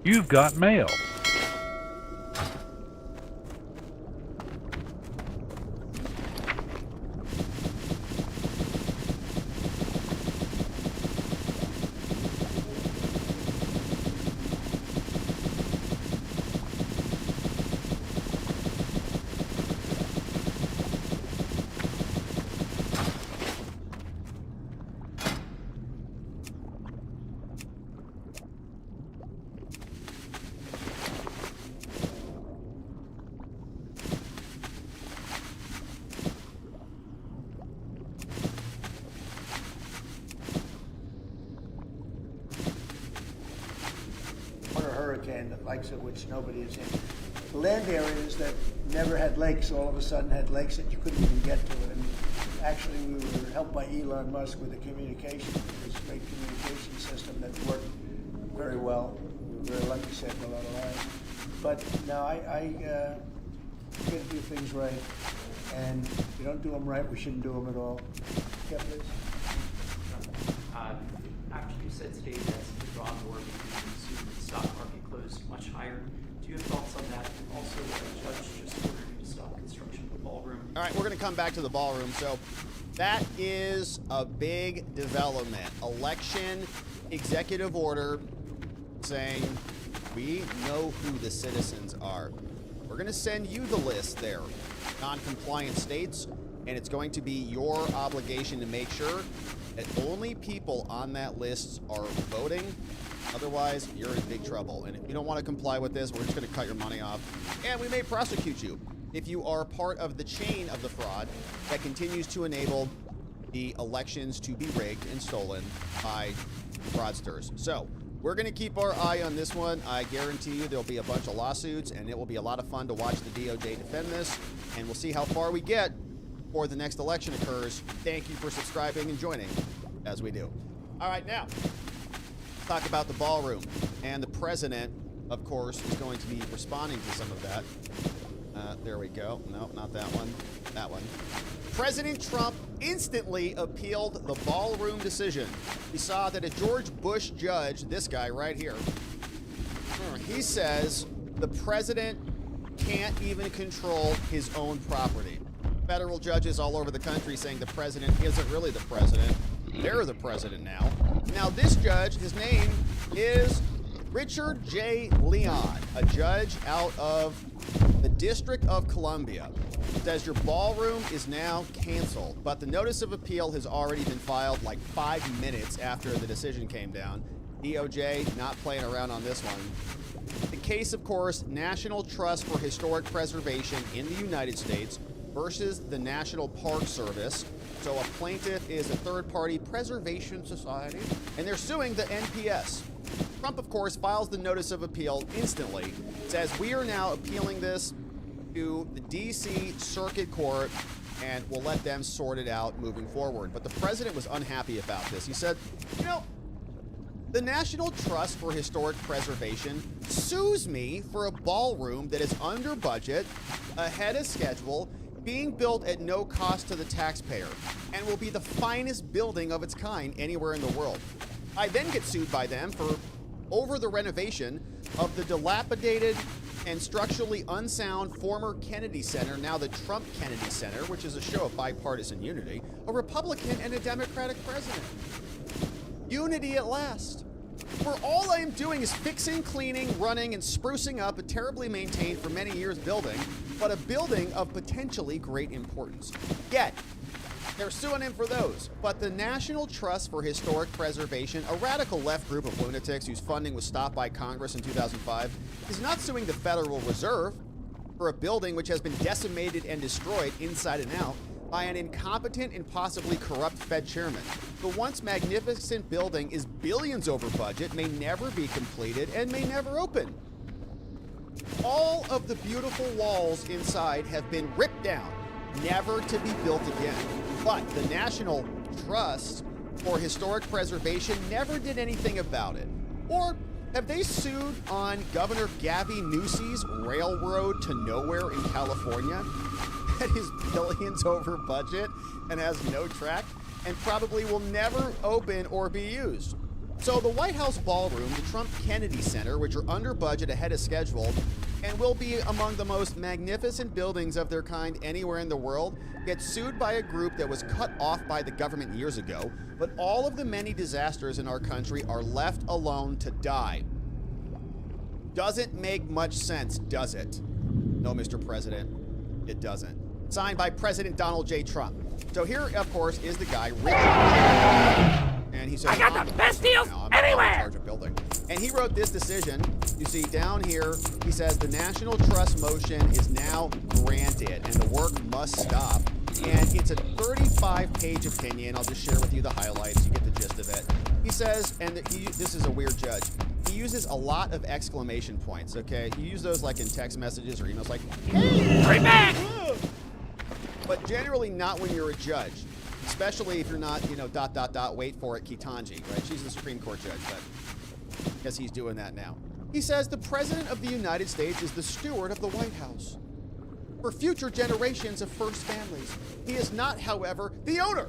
You've got mail. Hurricane, the likes of which nobody has seen. The land areas that never had lakes all of a sudden had lakes that you couldn't even get to it. And actually, we were helped by Elon Musk with the communication, this great communication system that worked very well. We were very lucky, saved a lot of lives. But now I get to do things right, and if we don't do them right, we shouldn't do them at all. Yeah, please. After you said today that the draw war because the stock market closed much higher, do you have thoughts on that? And also, the judge just ordered you to stop construction of the ballroom. All right, we're going to come back to the ballroom. So that is a big development. Election executive order saying we know who the citizens are. We're going to send you the list there, non-compliant states, and it's going to be your obligation to make sure that only people on that list are voting. Otherwise, you're in big trouble. And if you don't want to comply with this, we're just going to cut your money off. And we may prosecute you if you are part of the chain of the fraud that continues to enable the elections to be rigged and stolen by fraudsters. So we're going to keep our eye on this one. I guarantee you there'll be a bunch of lawsuits, and it will be a lot of fun to watch the DOJ defend this. And we'll see how far we get before the next election occurs. Thank you for subscribing and joining as we do. All right, now talk about the ballroom. And the president, of course, is going to be responding to some of that. There we go. No, not that one. That one. President Trump instantly appealed the ballroom decision. We saw that a George Bush judge, this guy right here, he says the president can't even control his own property. Federal judges all over the country saying the president isn't really the president. They're the president now. Now this judge, his name is Richard J. Leon, a judge out of the District of Columbia, says your ballroom is now canceled, but the notice of appeal has already been filed like 5 minutes after the decision came down. DOJ not playing around on this one. The case, of course, National Trust for Historic Preservation in the United States versus the National Park Service. So a plaintiff is a third-party preservation society, and they're suing the NPS. Trump, of course, files the notice of appeal instantly, says we are now appealing this to the D.C. Circuit Court, and we'll let them sort it out moving forward. But the president was unhappy about this. He said, you know, the National Trust for Historic Preservation sues me for a ballroom that is under budget, ahead of schedule, being built at no cost to the taxpayer, and will be the finest building of its kind anywhere in the world. I then get sued by them for over the renovation of the dilapidated and structurally unsound former Kennedy Center, now the Trump Kennedy Center, which is a show of bipartisan unity, a Republican and a Democratic president. Unity at last. For all I am doing is fixing, cleaning, running, and sprucing up a terribly maintained for many years building, but a building of potentially great importance. Yet, they're suing him for those. But the National Trust for Historic Preservation, a radical left group of lunatics whose funding was stopped by Congress in 2005, is not suing the Federal Reserve for a building which has been decimated and destroyed inside and out by an incompetent and possibly corrupt Fed chairman. The once magnificent building is billions over budget, may never be completed, and may never open. All of the beautiful walls inside have been ripped down, never to be built again. But the National Trust for Historic Preservation never did anything about it. Or have they sued on Governor Gabby Newsom's railroad to nowhere in California that is billions over budget and has no track and probably will never open or be used? So the White House Ballroom, the Trump Kennedy Center, which are under budget ahead of schedule, and will be among the most magnificent buildings of their kind anywhere in the world, gets sued by a group that was cut off by the government years ago, but all of the many disasters in our country are left alone to die. Doesn't make much sense, does it? No, Mr. President, it doesn't. Signed by President Donald J. Trump. So here, of course, is the guy, Richard. And he says, I got the best deals anywhere! In charge of building. And he wrote this decision. You see down here, he says the National Trust motion is now granted and the work must stop. And it's a 35-page opinion. I'll just share with you the highlights. You get the gist of it. He says, and this is a weird judge, he uses a lot of exclamation points, okay? You use those like in text messages or emails like, hey, hurry back! But generally not when you're a judge. Especially if you're not, wait for it, Ketanji, right? She's the Supreme Court judge, but I guess he's doing that now. He says the President of the United States is the steward of the White House for future generations of first families. He is not, however, the owner.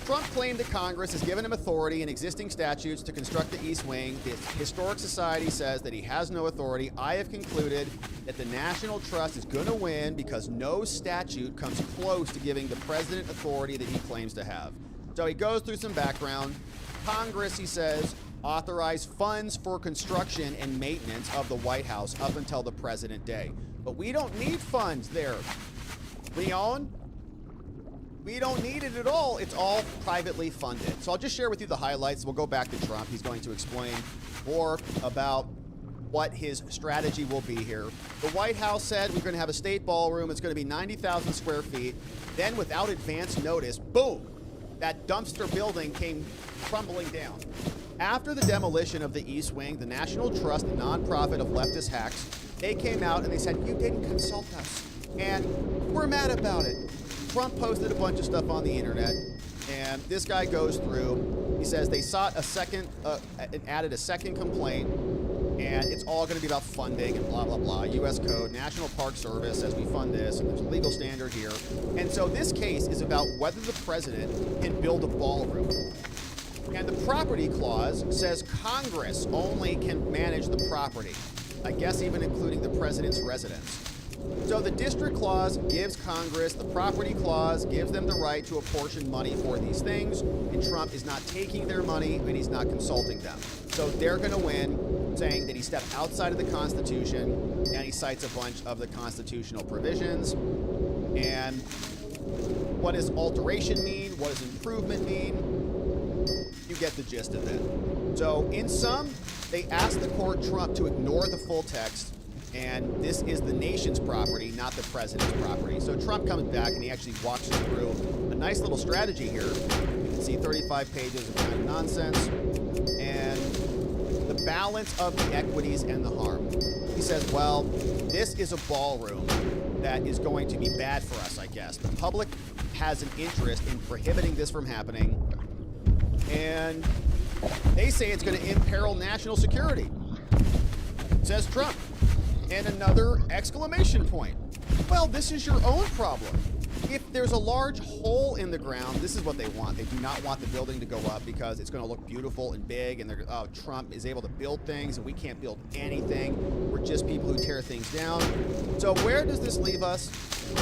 Trump claimed that Congress has given him authority in existing statutes to construct the East Wing. The Historic Society says that he has no authority. I have concluded that the National Trust is going to win because no statute comes close to giving the president authority that he claims to have. So he goes through some background. Congress, he says, authorized funds for construction and maintenance of the White House up until the President Day. But we don't need funds there, Leon. We don't need it at all. It's all privately funded. So I'll just share with you the highlights. We'll go back to Trump. He's going to explain more about what his strategy will be here. The White House said we're going to have a state ballroom. It's going to be 90,000 square feet. Then without advance notice, boom, that dumpster building came crumbling down. After the demolition of the East Wing, the National Trust, the nonprofit of leftist hacks, they came out and they said, you didn't consult us. And we're mad about it. Trump posted a bunch of stuff on the internet, and this guy goes through. He says they sought a second, added a second complaint, and it's all going to be about funding and blah, blah, blah. U.S. Code, National Park Service says we fund this, and there's a legal standard here. And so this case is about whether the president can build a ballroom. And the property clause says Congress only can manage the property, I guess even including the president's residence. So the district clause gives Congress, the property clause gives them the right to apportion money for these things, and Trump is not taking their money and he's not consulting them. So they're going to win, saying that he stepped outside of the Constitution, and he cites a bunch of the constitutional provisions. And what does alteration mean? What does improvement mean? You get the gist of it. So in sum, they asked the court Trump to ignore the full text, and this is the nation's property, not the president's property. So Trump comes back and he actually walks you through a nice little strategy here. You can see 35 pages of kind of nonsense and the balance of the equities and the harm. He says, well, this is a ballroom that is going to be bad for us, I guess. The public has an interest in prohibiting this from happening, and they say it's going to imperil national security, says Trump. And another exclamation point. Well, this is your own problem. If there's a large hole in the ground, this is what they want. They do not want the building to go up because it's going to look beautiful and big, and Trump is able to build things, and we can't build anything. We're just people who tear things down. So where does this leave us?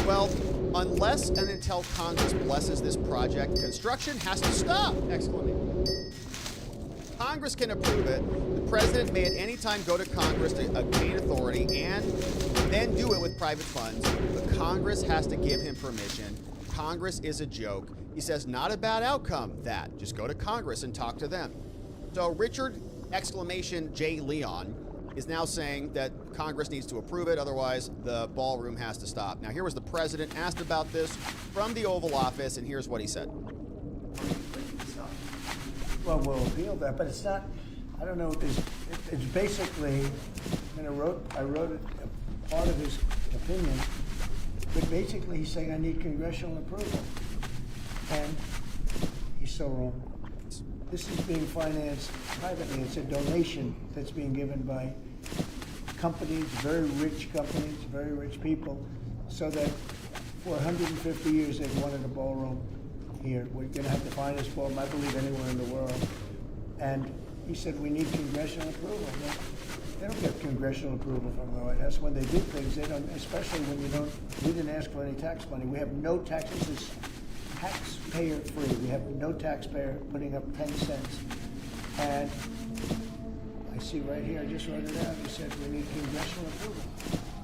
Well, unless and until Congress blesses this project, construction has to stop! Exclamation. Congress can approve it. The president may at any time go to Congress to obtain authority and then do it with private funds, but Congress has to give him permission. Congress is a joke. He says, not a bad outcome, that. Just go to Congress and talk to them. So Richard, exclamation, J. Leon, is now saying that Congress needs to approve it, otherwise the ballroom has to stop. Now here was the president asked about this from the Oval Office, and here's what he said. Well, we'll appeal that, but it's not, I don't know, it's basically, I wrote a part of his opinion, but basically he's saying I need congressional approval. And he's so wrong. This is being financed privately. It's a donation that's being given by companies, very rich companies, very rich people, so that for 150 years they've wanted a ballroom here. We're going to have the finest ballroom, I believe, anywhere in the world. And he said, we need congressional approval. Well, they don't get congressional approval from the White House. When they do things, they don't, especially when we didn't ask for any tax money. We have no taxes. This is taxpayer free. We have no taxpayer putting up 10 cents. And I see right here, I just wrote it out, he said we need congressional approval.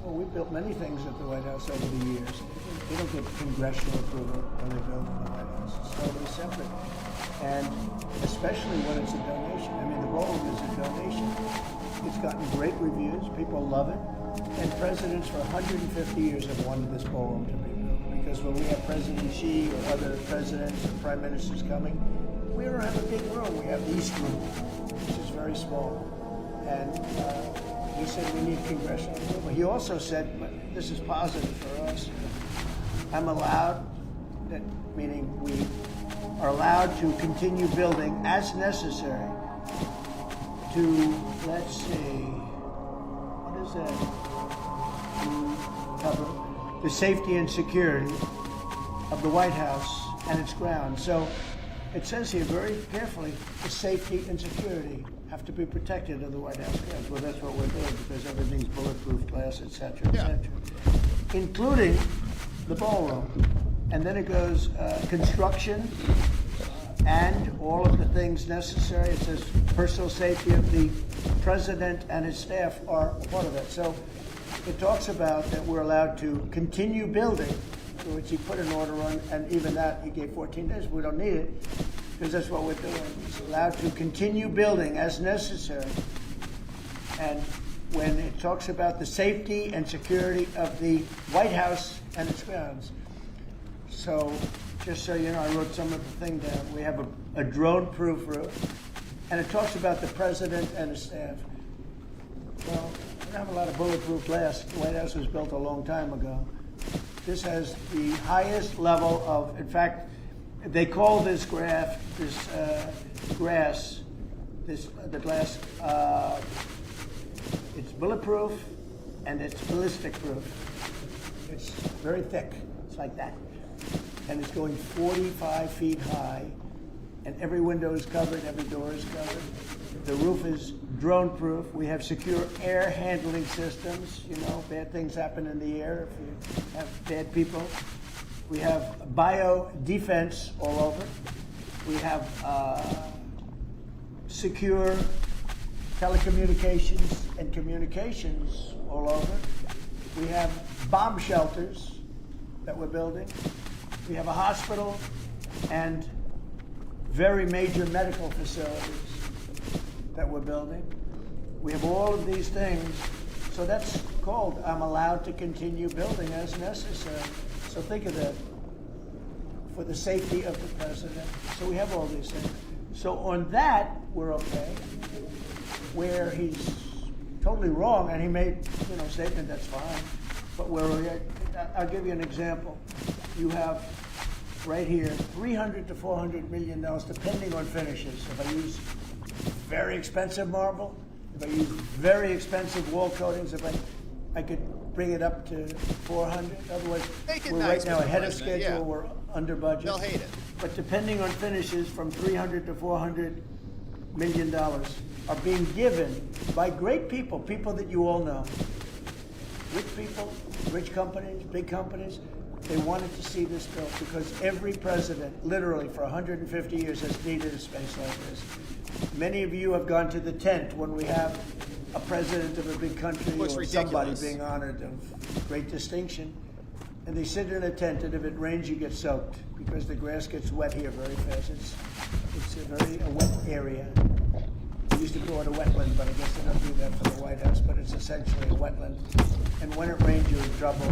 Well, we built many things at the White House over the years. They don't get congressional approval when they build in the White House. It's totally separate. And especially when it's a donation. I mean, the ballroom is a donation. It's gotten great reviews. People love it. And presidents for 150 years have wanted this ballroom to be built. Because when we have President Xi or other presidents or prime ministers coming, we don't have a big room. We have the East Room, which is very small. And he said we need congressional approval. He also said, this is positive for us, I'm allowed, that meaning we are allowed to continue building as necessary to, let's see, what is that? To cover the safety and security of the White House and its grounds. So it says here very carefully, the safety and security have to be protected of the White House grounds. Well, that's what we're doing because everything's bulletproof glass, et cetera, including the ballroom. And then it goes construction and all of the things necessary. It says personal safety of the president and his staff are part of that. So it talks about that we're allowed to continue building, which he put an order on, and even that he gave 14 days. We don't need it because that's what we're doing. It's allowed to continue building as necessary. And when it talks about the safety and security of the White House and its grounds. So just so you know, I wrote some of the thing down. We have a drone-proof roof, and it talks about the president and his staff. Well, we don't have a lot of bulletproof glass. The White House was built a long time ago. This has the highest level of, in fact, they call this grass, the glass, it's bulletproof and it's ballistic proof. It's very thick, it's like that. And it's going 45 feet high, and every window is covered, every door is covered. The roof is drone-proof. We have secure air handling systems. You know, bad things happen in the air if you have bad people. We have bio-defense all over. We have secure telecommunications and communications all over. We have bomb shelters that we're building. We have a hospital and very major medical facilities that we're building. We have all of these things. So that's called, I'm allowed to continue building as necessary. So think of that, for the safety of the president. So we have all these things. So on that, we're okay. Where he's totally wrong, and he made, a statement that's fine. But I'll give you an example. You have right here, $300 to $400 million, depending on finishes. If I use very expensive marble, if I use very expensive wall coatings, if I could bring it up to 400. Otherwise, we're right now ahead of schedule. We're under budget. They'll hate it. But depending on finishes, from $300 to $400 million are being given by great people, people that you all know. Rich people, rich companies, big companies. They wanted to see this built because every president, literally for 150 years, has needed a space like this. Many of you have gone to the tent when we have a president of a big country or somebody being honored of great distinction. And they sit in a tent, and if it rains, you get soaked because the grass gets wet here very fast. It's a wet area. We used to call it a wetland, but I guess they don't do that for the White House, but it's essentially a wetland. And when it rains, you're in trouble.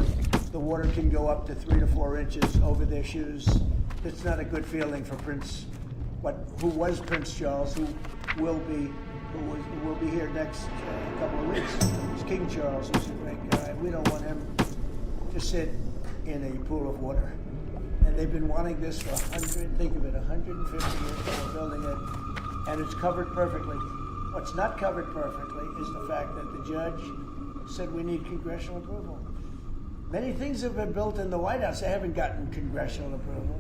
The water can go up to 3 to 4 inches over their shoes. It's not a good feeling for who was Prince Charles, who will be here next couple of weeks. It's King Charles, who's a great guy. We don't want him to sit in a pool of water. And they've been wanting this for 150 years. They're building it, and it's covered perfectly. What's not covered perfectly is the fact that the judge said we need congressional approval. Many things have been built in the White House. They haven't gotten congressional approval,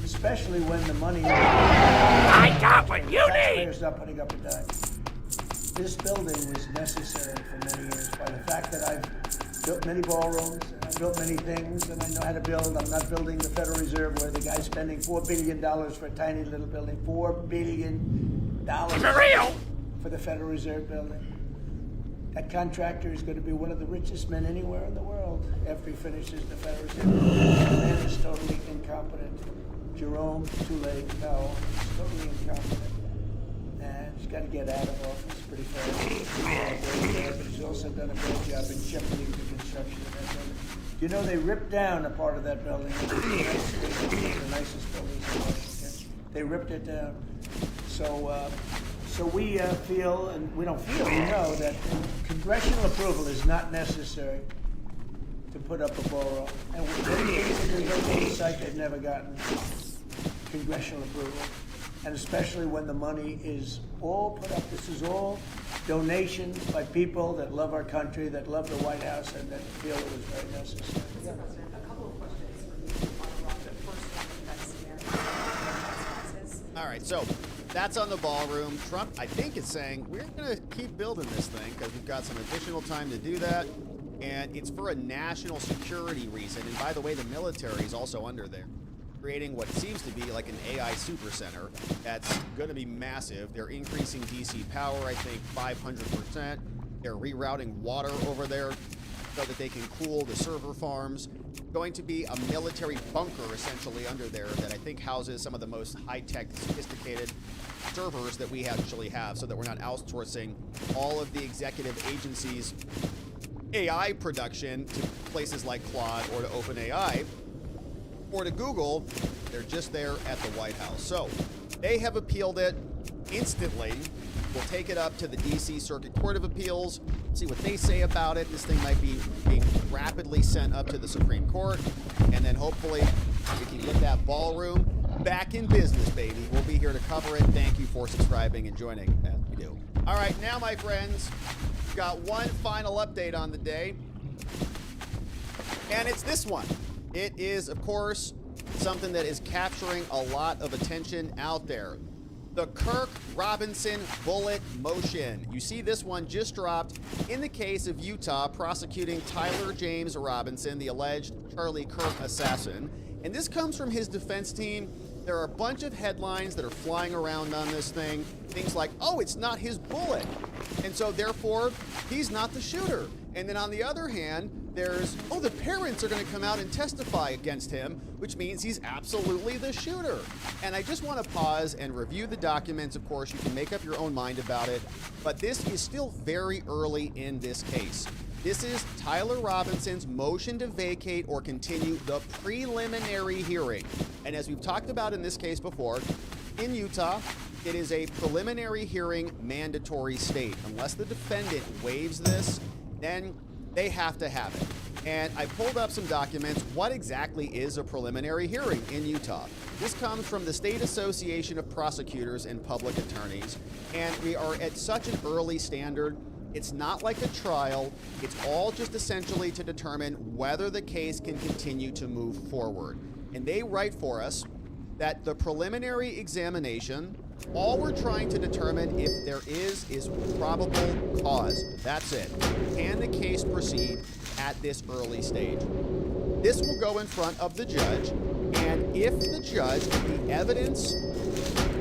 especially when the money... I got what you need! taxpayers stop putting up a dime. This building was necessary for many years by the fact that I've built many ballrooms, and I've built many things, and I know how to build. I'm not building the Federal Reserve where the guy's spending $4 billion for a tiny little building. $4 billion for the Federal Reserve building. That contractor is going to be one of the richest men anywhere in the world after he finishes the Federal Reserve building. The man is totally incompetent. Jerome Tulane Powell is totally incompetent. And he's got to get out of office pretty fast. But he's also done a great job in shepherding the construction of that building. You know, they ripped down a part of that building. It's the nicest buildings in Washington. They ripped it down. So we feel, and we don't feel, we know that congressional approval is not necessary to put up a borough. And with many things that go to the site, they've never gotten congressional approval. And especially when the money is all put up. This is all donations by people that love our country, that love the White House, and that feel it was very necessary. Mr. President, a couple of questions for you on Iraq. The first one, that's All right, so that's on the ballroom. Trump, I think, is saying we're going to keep building this thing because we've got some additional time to do that. And it's for a national security reason. And by the way, the military is also under there, creating what seems to be like an AI supercenter that's going to be massive. They're increasing DC power, I think, 500%. They're rerouting water over there so that they can cool the server farms. Going to be a military bunker, essentially, under there that I think houses some of the most high-tech, sophisticated servers that we actually have, so that we're not outsourcing all of the executive agencies' AI production to places like Claude or to OpenAI. Or to Google. They're just there at the White House. So they have appealed it instantly. We'll take it up to the DC Circuit Court of Appeals, see what they say about it. This thing might be being rapidly sent up to the Supreme Court, and then hopefully we can get that ballroom back in business, baby. We'll be here to cover it. Thank you for subscribing and joining as we do. All right, now, my friends, we've got one final update on the day, and it's this one. It is, of course, something that is capturing a lot of attention out there. The Kirk Robinson bullet motion. You see this one just dropped in the case of Utah prosecuting Tyler James Robinson, the alleged Charlie Kirk assassin. And this comes from his defense team. There are a bunch of headlines that are flying around on this thing. Things like, oh, it's not his bullet. And so therefore, he's not the shooter. And then on the other hand, there's, oh, the parents are going to come out and testify against him, which means he's absolutely the shooter. And I just want to pause and review the documents. Of course, you can make up your own mind about it, but this is still very early in this case. This is Tyler Robinson's motion to vacate or continue the preliminary hearing. And as we've talked about in this case before, in Utah, it is a preliminary hearing mandatory state. Unless the defendant waives this, then they have to have it. And I pulled up some documents. What exactly is a preliminary hearing in Utah? This comes from the State Association of Prosecutors and Public Attorneys, and we are at such an early standard. It's not like a trial. It's all just essentially to determine whether the case can continue to move forward. And they write for us that the preliminary examination, all we're trying to determine if there is probable cause. That's it. Can the case proceed at this early stage? This will go in front of the judge, and if the judge, the evidence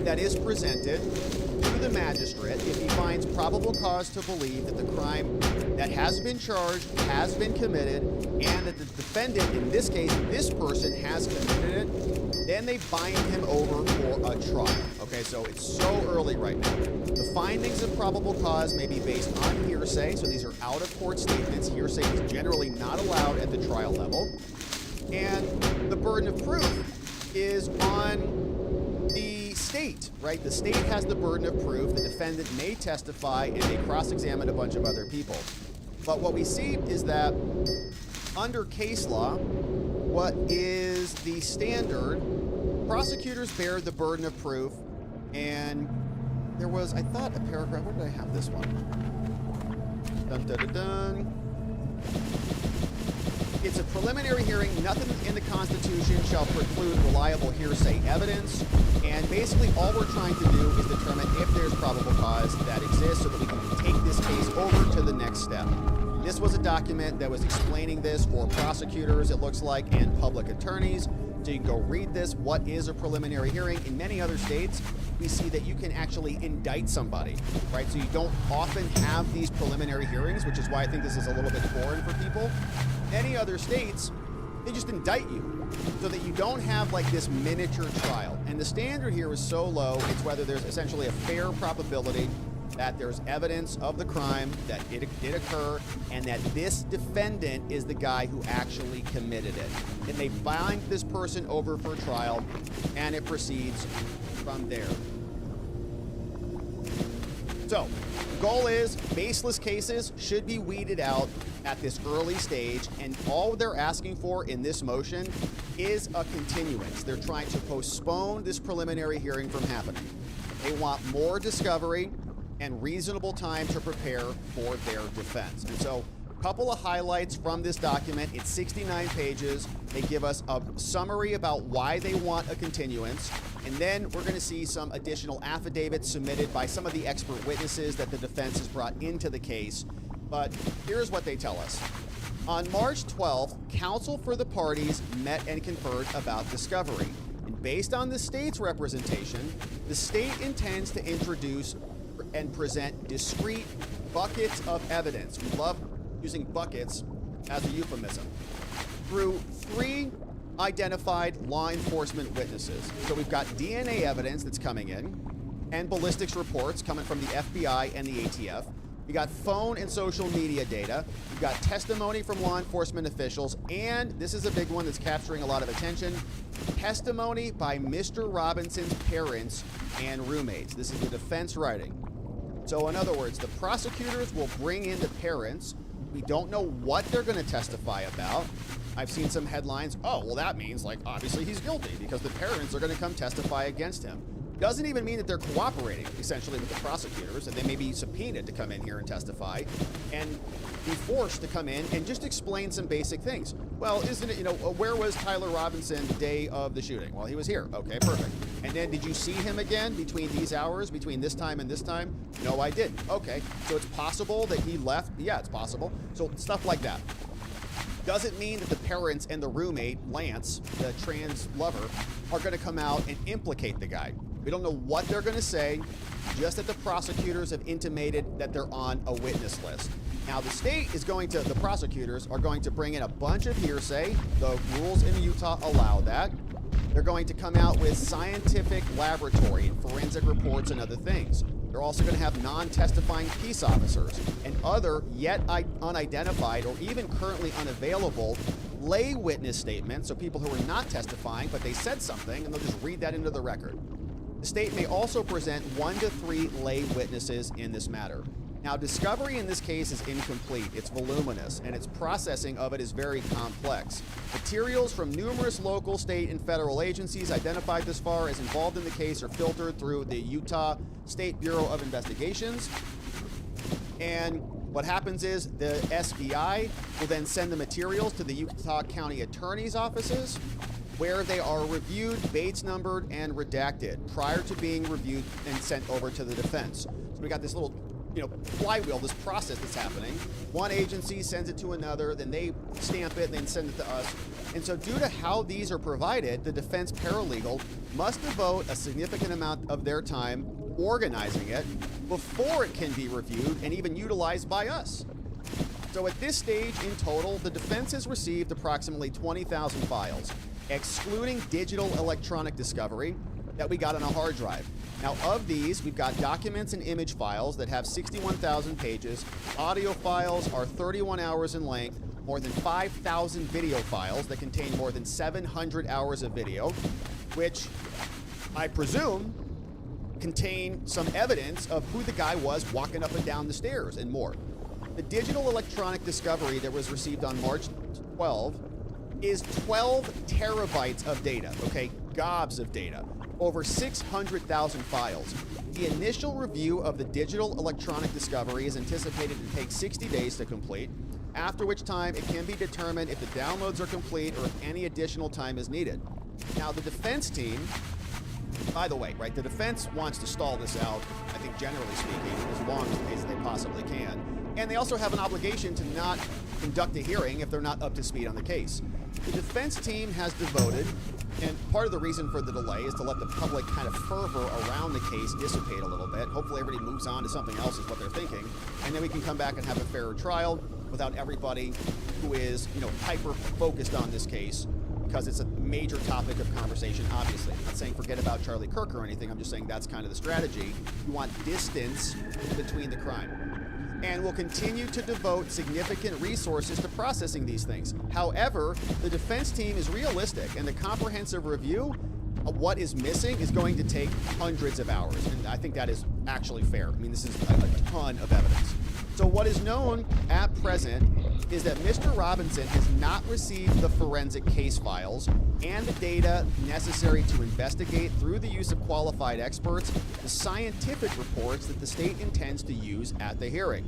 that is presented to the magistrate, if he finds probable cause to believe that the crime that has been charged has been committed, and that the defendant, in this case, this person has committed it, then they bind him over for a trial. Okay, so it's so early right now. The findings of probable cause may be based on hearsay, so these are out-of-court statements. Hearsay is generally not allowed at the trial level. And the burden of proof is on the state, right? The state has the burden of proof. The defendant may testify and may cross-examine a bunch of other people. But what we see is that under case law, what is the standard? Prosecutors bear the burden of proof, and there was, I thought, a paragraph. Where did I have this one? Dun, dun, dun, dun. It's a preliminary hearing. Nothing in the Constitution shall preclude reliable hearsay evidence. And basically all we're trying to do is determine if there's probable cause that exists so that we can take this case over to the next step. This was a document that was explaining this for prosecutors, it looks like, and public attorneys. So you can go read this. What is a preliminary hearing? In many other states, we see that you can actually indict somebody, right? So you don't often have these preliminary hearings, which is why I think this is a little bit foreign for people. Many other states, they just indict you so that you don't have like this miniature trial. And the standard here is so low, it's whether there's essentially a fair probability that there's evidence of the crime, that it did occur, and that this defendant is the guy who actually committed it. And they bind this person over for trial, and it proceeds from there. So, the goal is baseless cases should be weeded out at this early stage, and all they're asking for in this motion is a continuance. They're trying to postpone this preliminary hearing from happening. They want more discovery and reasonable time to prepare for their defense. And so, a couple of highlights from this document. It's 69 pages. They give us a summary about why they want a continuance, and then we're going to see some additional affidavits submitted by some of the expert witnesses that the defense has brought into the case. But here's what they tell us. On March 12th, counsel for the parties met and conferred about discovery. And based on the state's representation, the state intends to introduce and present discrete buckets of evidence. We love using buckets as a euphemism. Through 3 identified law enforcement witnesses. So we've got DNA evidence that's coming in, and ballistics reports coming from the FBI and the ATF. We got phone and social media data. We've got testimony from law enforcement officials, and this is a big one that's capturing a lot of attention, testimony by Mr. Robinson's parents and roommates. This is the defense writing. So in other words, the prosecutors will bring in the parents. We don't know what they're going to testify about. I've seen some headlines, oh, well, that means, like, obviously he's guilty because the parents are going to come testify against him. Doesn't even mean that they're cooperating, essentially, with the prosecutors, and they may be subpoenaed to come in here and testify and be forced to come in and just explain some basic things. Well, isn't it, where was Tyler Robinson the day of the shooting? Well, he was here. Okay, perfect. And then did you see him again between these hours, between this time and this time? No, I didn't. Okay, so it's possible that he left? Yeah, it's possible. So stuff like that. Doesn't mean that the parents and the roommate, Lance, the trans lover, are going to come out and implicate the guy. We don't know what they're going to say, just that the prosecutors have intimated that they're on a witness list. Now, the prosecutors are going to bring in a bunch of hearsay. The rules in Utah allow that. They're going to come out with scientific laboratory and forensic reports and other things. They're also going to have non-testifying peace officers and other yet unidentified or even currently unavailable lay witness statements, so people who are not testifying, but they said something, and they'll just read that into the record. The state may also present 1 to 3 lay witnesses in this matter. Now, discovery in this case is incomplete. It's voluminous, and its processing of it is very complex. Materials from numerous local, state, and federal agencies identified thus far as involved in the case are filtered through the Utah State Bureau of Investigations. And what happens is the SBI will then send the materials to the Utah County Attorney's offices, where they are reviewed, Bates numbered, and redacted prior to being reviewed and sent over to the defense. So we got this little, flywheel, this process that's happening. One agency sends it to another, then they stamp it, and then send it to us. And so due to how these are provided, the defense paralegal must devote a significant amount of their time organizing it before it can be reviewed and even utilized by us. So at this stage, in total, the defense has received approximately 20,000 files, excluding digital electronic discovery that we got on a hard drive. Now, of these, we've got documents and image files that have 61,000 pages. Audio files are 31 hours in length, more than 5,000 video files that contain more than 700 hours of video, which I presume contain some evidence of who the guy was walking up and down the stairs and more. The digital electronic discovery that was received on March 12 is 12 terabytes of data, okay? Gobs of data. Over 600,000 files. The initial review of the digital electronic discovery is anticipated to take 60 days to complete. after which time it can be determined if the downloads are complete or if any additional time is needed. Now, the defense team, by the way, right, the defense wants to stall this out, I think generally speaking, as long as they possibly can. And they also have an obligation to not conduct a hearing if they're not up to speed on the case. The defense team has devoted, and part of the reason for the delay is to let the public kind of fervor around the case dissipate a little bit. Hopefully everybody moves on to something else is what they're thinking. And then we can come back and have a fairer trial without everybody who is, hyper-focused on this case, because it's a major topic of conversation, obviously. I'm not saying forget about Charlie Kirk or anything. I'm just saying that's kind of the strategy. You want distance between the crime. And will continue to devote significant resources to processing these things. However, the defense team is realistic, and the comprehensive review of what is missing is going to take hundreds of hours, and I think that is actually fair. I mean, this is a ton of evidence. So what is known at present is that Mr. Robinson has not received the forensic case files and the data necessary to investigate, through the use of qualified experts, the scientific reports that the state intends to use at the hearing.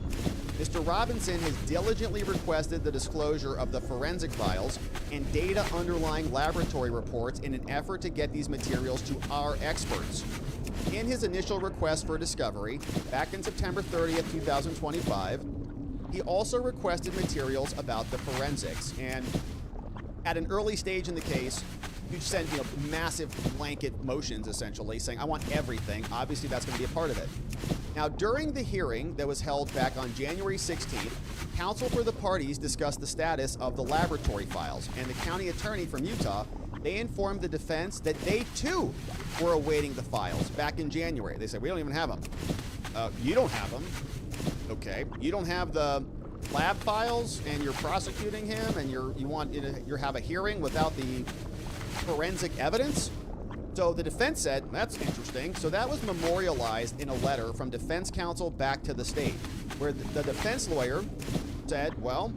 Mr. Robinson has diligently requested the disclosure of the forensic files and data underlying laboratory reports in an effort to get these materials to our experts. In his initial request for discovery, back in September 30th, 2025, he also requested materials about the forensics. And at an early stage in the case, you send massive blanket motions, essentially, saying, I want everything. Obviously, that's going to be a part of it. Now, during the hearing that was held back on January 16th, counsel for the parties discussed the status of the laboratory files, and the county attorney from Utah, they informed the defense that they, too, were awaiting the files back in January. They said, we don't even have them. You don't have them. Okay. You don't have the lab files, and you're prosecuting him, and you have a hearing without the forensic evidence? So the defense said, that's interesting. So that was memorialized in a letter from defense counsel back to the state, where the defense lawyer said, well,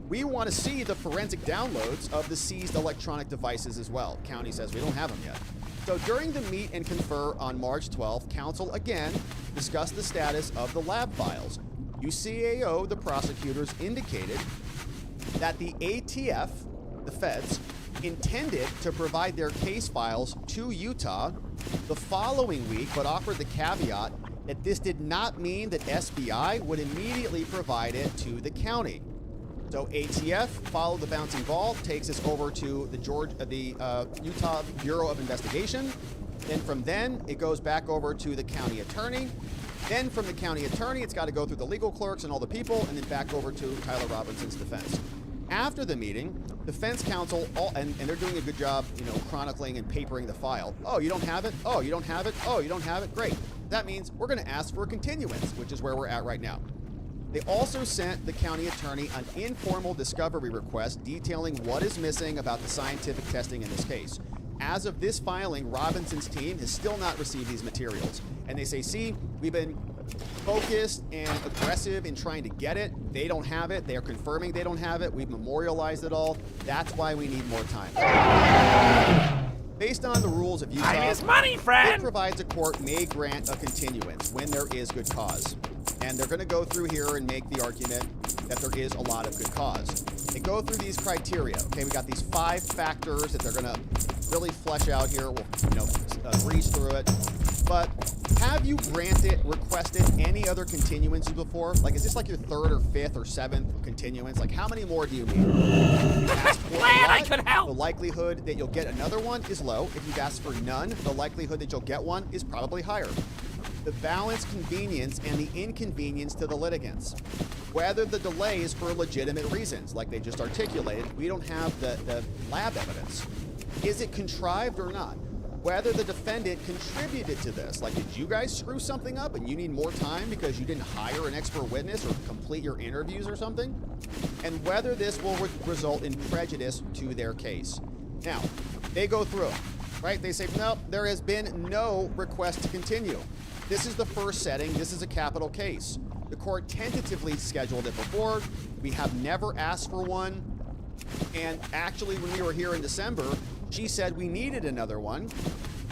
we want to see the forensic downloads of the seized electronic devices as well. County says we don't have them yet. So during the meet and confer on March 12th, counsel again discussed the status of the lab files. UCAO, the prosecutors, indicated that the ATF, the feds, intended to provide their case files to Utah the following week, but offered the caveat that this did not mean that SBI would immediately provide it to the county. So ATF followed the bouncing ball, takes us over to the Utah Bureau of Investigation. Then from then, it goes back over to the county attorney. Then from the county attorney, it's got to go through the legal clerks and all the people, and then back over to Tyler Robinson's defense. After the meeting, defense counsel, and they're doing a good job, chronicling and papering the file. Oh, you don't have it? Oh, you don't have it? Oh, you don't have it? Great. That means we're going to ask for a continuance, which is where we're at right now. They also sent the county attorney an informal discovery request detailing what is missing about the scientific testing in this case. As of this filing, Robinson's team has still not received these materials. And they say, see, we've been focused and aggressive in trying to get it. They don't have it. They are confirming they don't have it. We've memorialized it all. That's why we need more time. Based on the rules of Utah, time is money, friend! It provides a court may grant a continuance when there is good cause. And they're going to go through here and make the argument that there is a lot of good cause. They go through these criteria. Okay, we got these 5 factors that they're going to really flesh out here. We'll, breeze through it. But have you requested any other continuances before? Like, is this like your 3rd or 5th or 7th continuance? Like, how many more do you need? You ask for Glad I could help! The likelihood that you'll get another one is low. If you've asked for none, the likelihood that you'll get one is probably higher. The balance convenience and the inconvenience to the litigants. Whether the delay is for legitimate reasons, like they just articulated, we don't have the lab evidence. Is it contrived or not? Whether the defendant contributed to this, like did you guys screw something up and you need more time because you didn't hire an expert witness or complete your interviews or something? And whether this will result in prejudice to their case. Now, they go through it, right? They say, no, there has been no request to continue. This is the first setting. This is a capital case. The court tentatively scheduled it before. We have never asked for one. And actually, when we were here in December, she said we needed another one.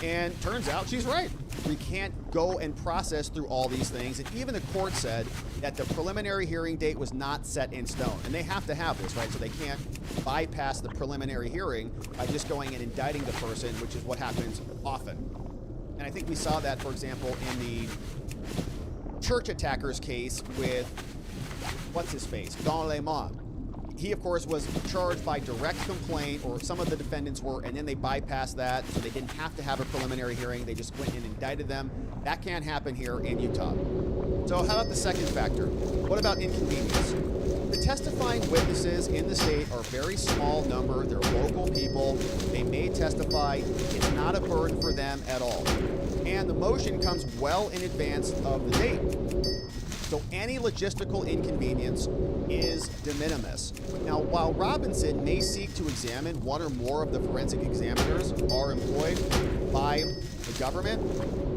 And turns out she's right. We can't go and process through all these things. And even the court said that the preliminary hearing date was not set in stone. And they have to have this, right? So they can't bypass the preliminary hearing by just going and indicting the person, which is what happens often. And I think we saw that, for example, in the church attackers case with, what's his face? Dans les Mains. He, of course, was charged by direct complaint, or some of the defendants were, and then they bypassed that, so they didn't have to have a preliminary hearing. They just went and indicted them. That can't happen here in Utah. So how about the second factor? What about inconvenience? The testifying witnesses in the state are a very small number. They're local people. They may testify. It's not a burden for them at all. And the motion comes well in advance of the date. So any logistical inconvenience is de minimis. Now, while Robinson may seek to examine one or more of the forensic examiners are employed by the government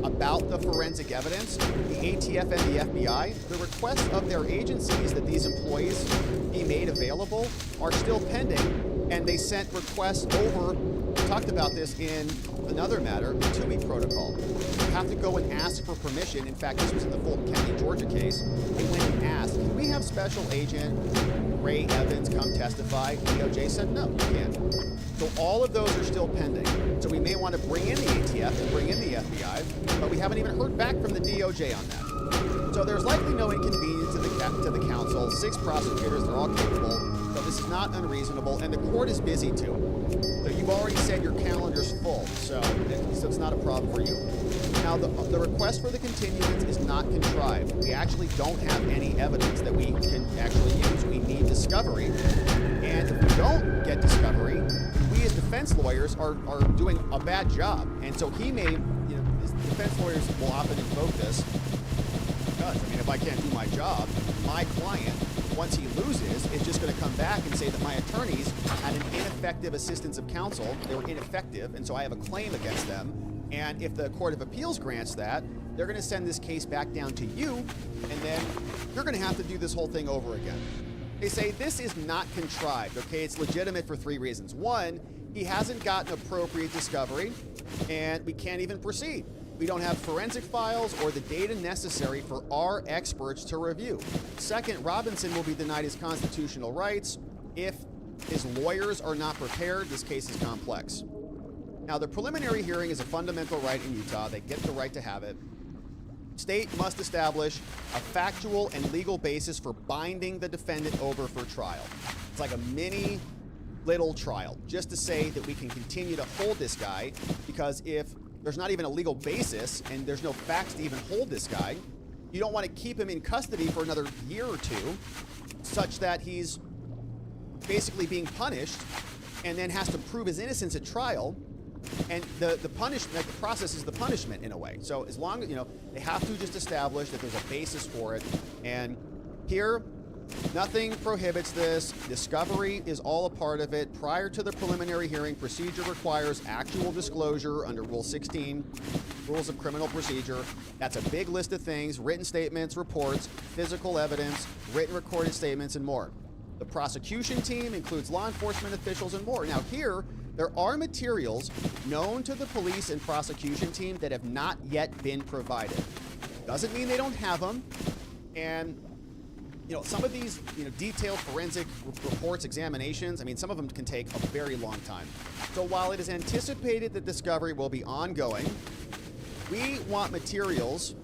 about the forensic evidence, the ATF and the FBI, the requests of their agencies that these employees be made available are still pending, and they sent requests over. We talked about this in another matter, the 2-week protocol. You have to go and ask for permission. In fact, this was in the Fulton County, Georgia case. They went and asked, can we have Special Agent Ray Evans come testify? DOJ said, no, you can't. So all of those are still pending. So we may want to bring in the ATF and bring in the FBI, but we haven't even heard back from the DOJ on that. So there's likely no inconvenience to the council. 6 prosecutors, they're all capable. So this is not unreasonable, and the court is busy too. So you've already said your calendar's full, so it's not a problem for you. Now, the request for the continuance is not contrived. We actually don't have any evidence that we can actually use. We need discovery. And if we don't get discovery, we as defense lawyers are doing a bad job. And so he may, defense lawyers will often invoke this. Because, if I can't do my job, my client, once he loses, is just going to come back and say that my attorneys had an ineffective assistance of counsel. They were ineffective, and so I have a claim against them. And if the Court of Appeals grants that, they're going to send this case back down to you, and then you're going to have to do this whole thing over again. They say this is not contrived, okay? It's legitimate for 3 reasons. 1, he hasn't gotten appropriate discovery, and we can't even proceed. We don't have forensic files or the data necessary for our experts to review. Second, Robinson will be denied his constitutional rights. If his lawyers are not prepared, this case is complex. Now, the preliminary hearing is a fundamental right in Utah. They get the right to have it. State must establish a factual and legal basis for binding the defendant over for trial. It's like a mini little trial, just to say that we can continue to hold this guy, because if there's not even a legal basis and there's no facts to even hold this guy, you don't want to keep him in custody for another year or 2, such that he's basically being punished and then has to prove his innocence at trial. And the punishment, the process is the punishment in a way. So as long as, they have to just establish that there's a basis for it. And here, nothing prohibits this. Discovery is all a part of it. Prior to the preliminary hearing, procedure requires actual disclosure under Rule 16, Rules of Criminal Procedure. That's a big list of things: written statements, reports, physical evidence, written recorded statements, and more. The prosecution team includes law enforcement officials and more. Now here, there are materials known to the police and prosecution team that have not yet been provided. Doesn't mean they don't have them. And some of these, detailed forensic reports, examinations, some of them can take a very long time. So while it is anticipated that discovery will be ongoing, we want materials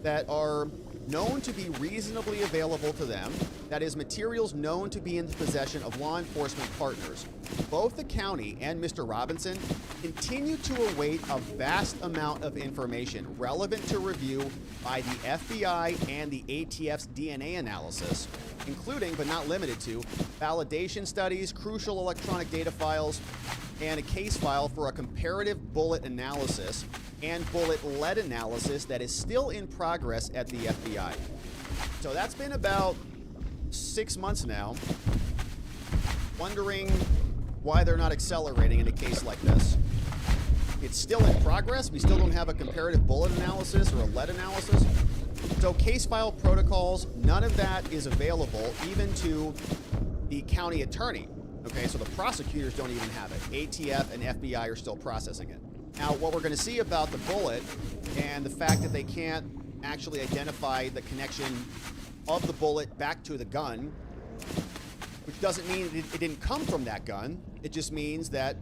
that are known to be reasonably available to them, that is, materials known to be in the possession of law enforcement partners. Both the county and Mr. Robinson continue to await a vast amount of information relevant to review by the FBI and the ATF's DNA analysis, including, but not limited to, validation studies, crucial electronic data files, and a case file for a comparative bullet analysis and bullet lead analysis that is still in progress at the FBI. So that's been about 6 months now. Wondering why they're not accelerating in a case like this. It's still in progress. We still don't have a comparative bullet analysis or a lead analysis. So case file protocols, none of that is available even to the county attorney. Okay, so the prosecutors don't even have it. ATF and FBI are still processing it. Now, what we're going to see about the bullet and the fact that they can't actually identify the connection of the bullet back to the gun, which doesn't mean it didn't come from that gun. It just means that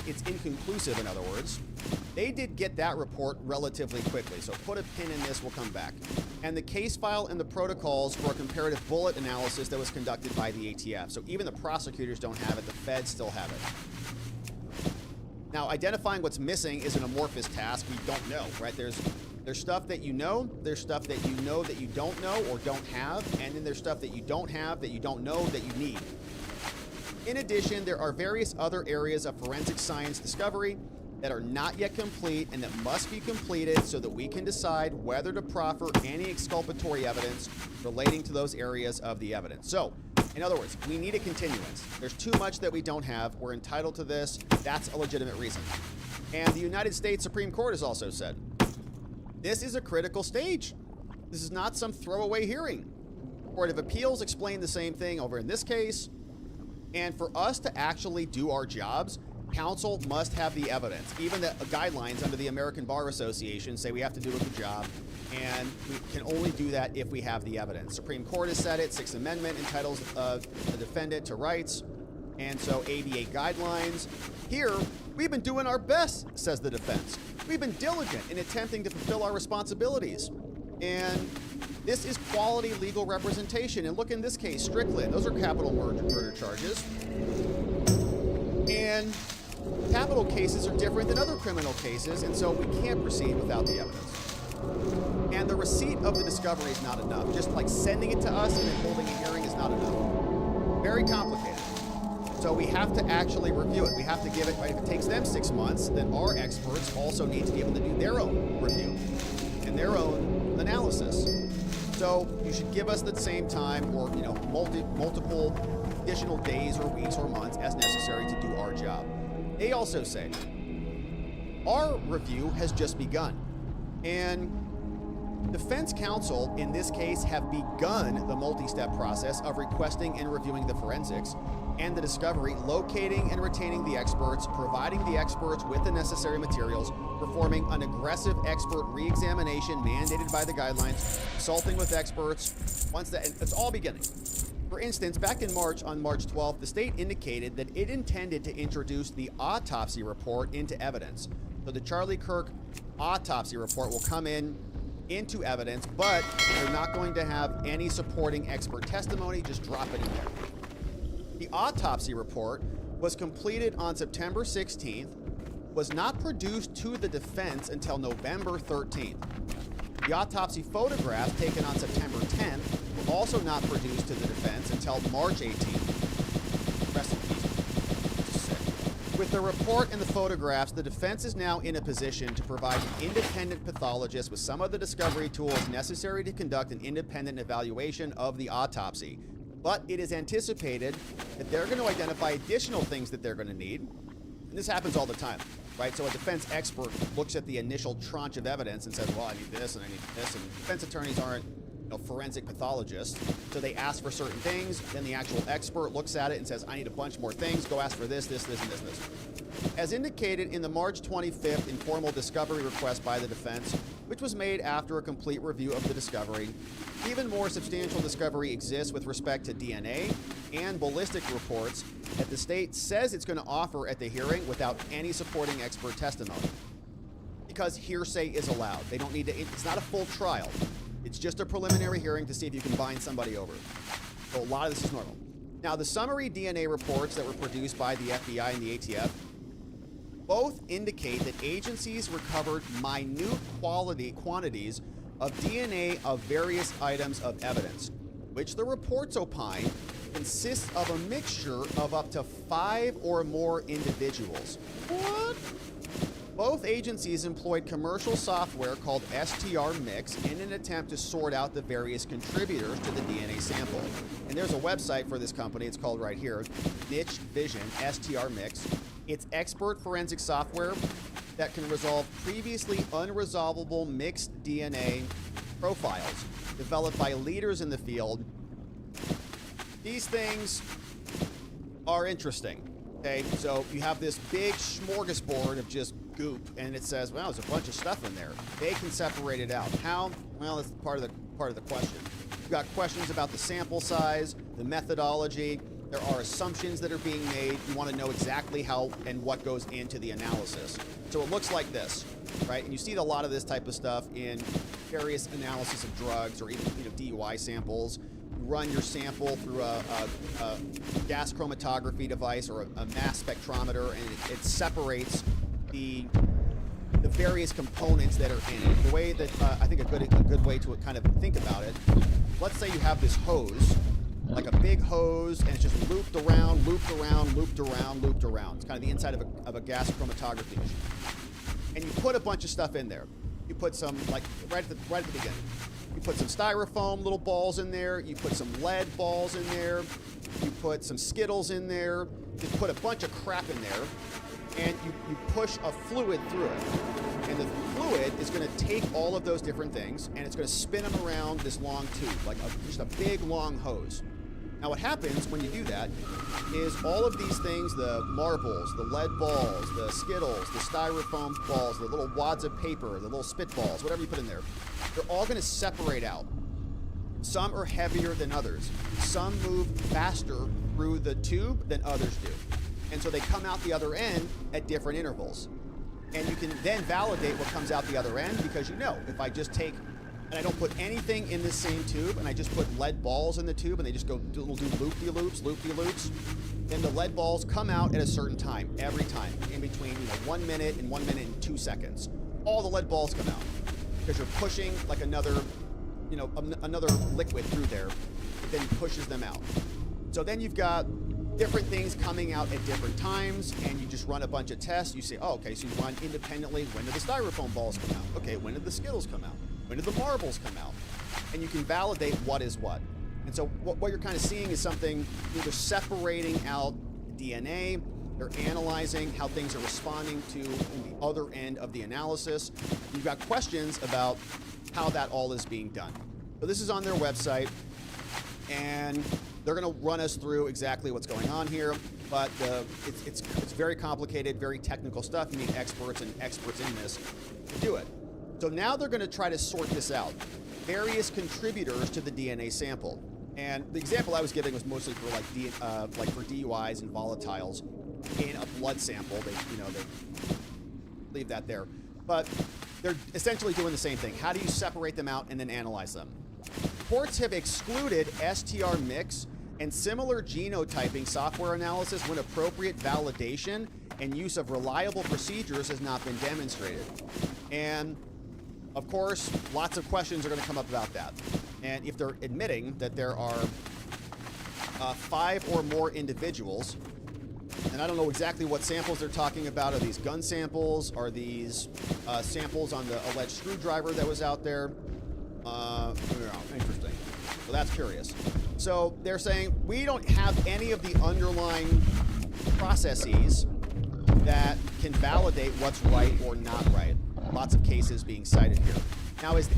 it's inconclusive, in other words. They did get that report relatively quickly, so put a pin in this, we'll come back. And the case file and the protocols for a comparative bullet analysis that was conducted by the ATF. So even the prosecutors don't have it, the feds still have it. Now, identifying what's missing is an amorphous task. We don't know, right? There's stuff that you know, there's stuff that you know that you don't know or don't have, and then there's stuff that you don't have that you don't know that you need. In addition, there are various other areas of forensic science discovery that are not yet complete and that must be completed so that we can decide whether to proffer any exculpatory evidence relating to those areas of the evidence. So, in other words, we need a continuance. There's too much that we don't have. We're entitled to this. That's a legitimate reason. And the United States Supreme Court has also said, this is a critical stage. This is not some throwaway hearing. Court of Appeals explained the same thing over in this case. And for us to actually do our jobs, counsel must have the evidence. Even the guidelines under the American Bar Association say we have to do a good job, and we can only do that if we have the evidence. Supreme Court has said it. Sixth Amendment entitles the defendant to rights, and so ABA guidelines. Here, we've been doing our best, says the defense. We've been diligent in attempting to fulfill our responsibilities, and this is quality legal representation. And look in this case, Strickland. Those are capital murder charges. And capital cases are different than other criminal cases, and so we can't proceed without the evidence. And the receipt of the discovery is not enough. Just like sending it to us and then holding a hearing is not enough. Very complicated. So we have to actually review it. We have to give it, right? If it takes them 6 months, then our experts also need to be able to do their own review and their own analysis. So you should give us the same time or, multiple additional days or weeks or months as necessary to do our job. They also say, our review has just begun. And defense counsel, in this case, have begun the multi-step process of requesting and reviewing the forensics and the discovery, locating and retaining the experts, providing the experts with the necessary materials, performing an aggressive expert re-examination mandated by the guidelines, consulting with experts. It's all beginning. For instance, back in March, on March 12th, the state indicated that it intended to introduce the autopsy report into evidence. So the Charlie Kirk autopsy report will come into evidence, but they're not going to have any supporting expert testimony. Just drop it in there. The autopsy report was completed on September 16th, was not produced to the defense until November 13th. The autopsy photographs taken on September 10th were also not produced to the defense until March 18th. Rest in peace. With the report and the photographs, the defense is now in a position to provide an independent pathologist with some of the discovery tools necessary to conduct an independent evaluation of the autopsy. But it is anticipated that they're going to identify additional things that they're going to need. And this happens all the time, right? So a defense expert looks at the initial tranche of evidence and says, well, I need this and I need this. And defense attorneys aren't forensic pathologists. So they ask for certain things. Then the actual expert looks at it and says, I need a bunch more things. Go ask for this, this, this, and this, and this. As indicated in the March 25th informal discovery request by the defense, which was made after a complete review of the discovery, even more substantial discovery exists with respect to DNA and ballistic reports that the state says it's going to offer at the hearing without any supporting expert testimony. Because hearsay is allowed. They don't need to, it's not a full trial. It's just a preliminary hearing to see if you can bind somebody over. So a lot of this is normal. Now, the summary DNA reports that were produced by the FBI and the ATF both indicate that agencies recovered minute quantities of DNA of various items of evidence, which the reports opine consists of a mixture of up to 5 or more individuals. What? Both agencies employed commercial software called STR-Mix in an attempt to sort out the various contributors to the DNA sample. And there's a website for this company, it's called right here, Niche Vision, STR-Mix. It's expert forensic software that can resolve previously unresolvable mixed DNA profiles developed by leaders in the field. These things are interesting, okay? So you have this big smorgasbord of just goop, and it says, well, there's a bunch of stuff in there. They can separate it out. How? Well, that's part of the question. You've got questions about the sample size, the methodology. There are assumptions that are being made. You want to know exactly how and what goes into the analysis. So it looks like this, right? And you see a lot of this type of stuff in various analysis of drugs or even DUI samples. You run your sample through a gas chromatography device or a mass spectrometer, and it separates the various components that are in it. The way that I think a good way to kind of think about it, let's say you have this hose, like a big hose, and it's just looped around, looped around, looped around, looped around. It's kind of the inside of a gas chromatography machine. And you put a bunch of stuff in there. You put some, like, right at the beginning. You put some styrofoam little balls in there. You put some lead balls in there. You put some Skittles in there. You put a bunch of crap in there. And you push a fluid through it. And the fluid is going to take all of those different things, and it's going to spin them around this long tube, like just a big, long hose. Now what happens when you do that is all of these things, the marbles, the lead balls, the Skittles, the styrofoam balls, the little wads of paper, the little spitballs, whatever you put in there, they're all going to separate out. Some are heavier than others. Some move faster through the tube than others do. And so they come out the other end at different intervals. And you can then validate what comes out the other end because you know, if I just take, and I don't put anything in this same tube, and I just put lead balls in the tube, and they just do loop-de-loops, then the lead balls come out at a certain time, every time, in between 1 minute and 1 minute and 2 seconds. All the lead balls come out because you're pushing like another liquid through there that then pushes them out. So then you've got different things coming out at different times, and you just run a bunch of tests. You say, oh, okay, so you run independently. When did the styrofoam balls come out? Okay, when did the Skittles come out? When did the marbles come out? And you can validate what is what. And so what you're kind of seeing is something, they're separating out DNA, they're analyzing how things are responding to the other end of the analysis. You've got questions about how that all is being done. So this is on their website, and they're going to run us through exactly what's going on here, but it's very complicated, very technical stuff. You need experts and experts in this to do it. So now they're going to try to sort this out. Various contributors to the DNA sample. And the example I was giving was mostly for like for DUIs and volatiles in a blood sample. They leave that there. But they're essentially doing the same thing. How do you separate them out and then analyze them? Courts have excluded STR mix and similar genotyping software analysis when appropriate validation and use of reliable procedures has not been demonstrated. And of course, lots of questions are going to come up about that. And if they're admitting that there are 5 or more individuals, and I don't know exactly what samples they're talking about. Are these gun samples? Are these samples on the alleged screwdriver that was out there? Interesting. So that's curious. So they're saying we don't have any of the underlying processes that can validate what's right or not right. Lots of cases being cited here. Now, is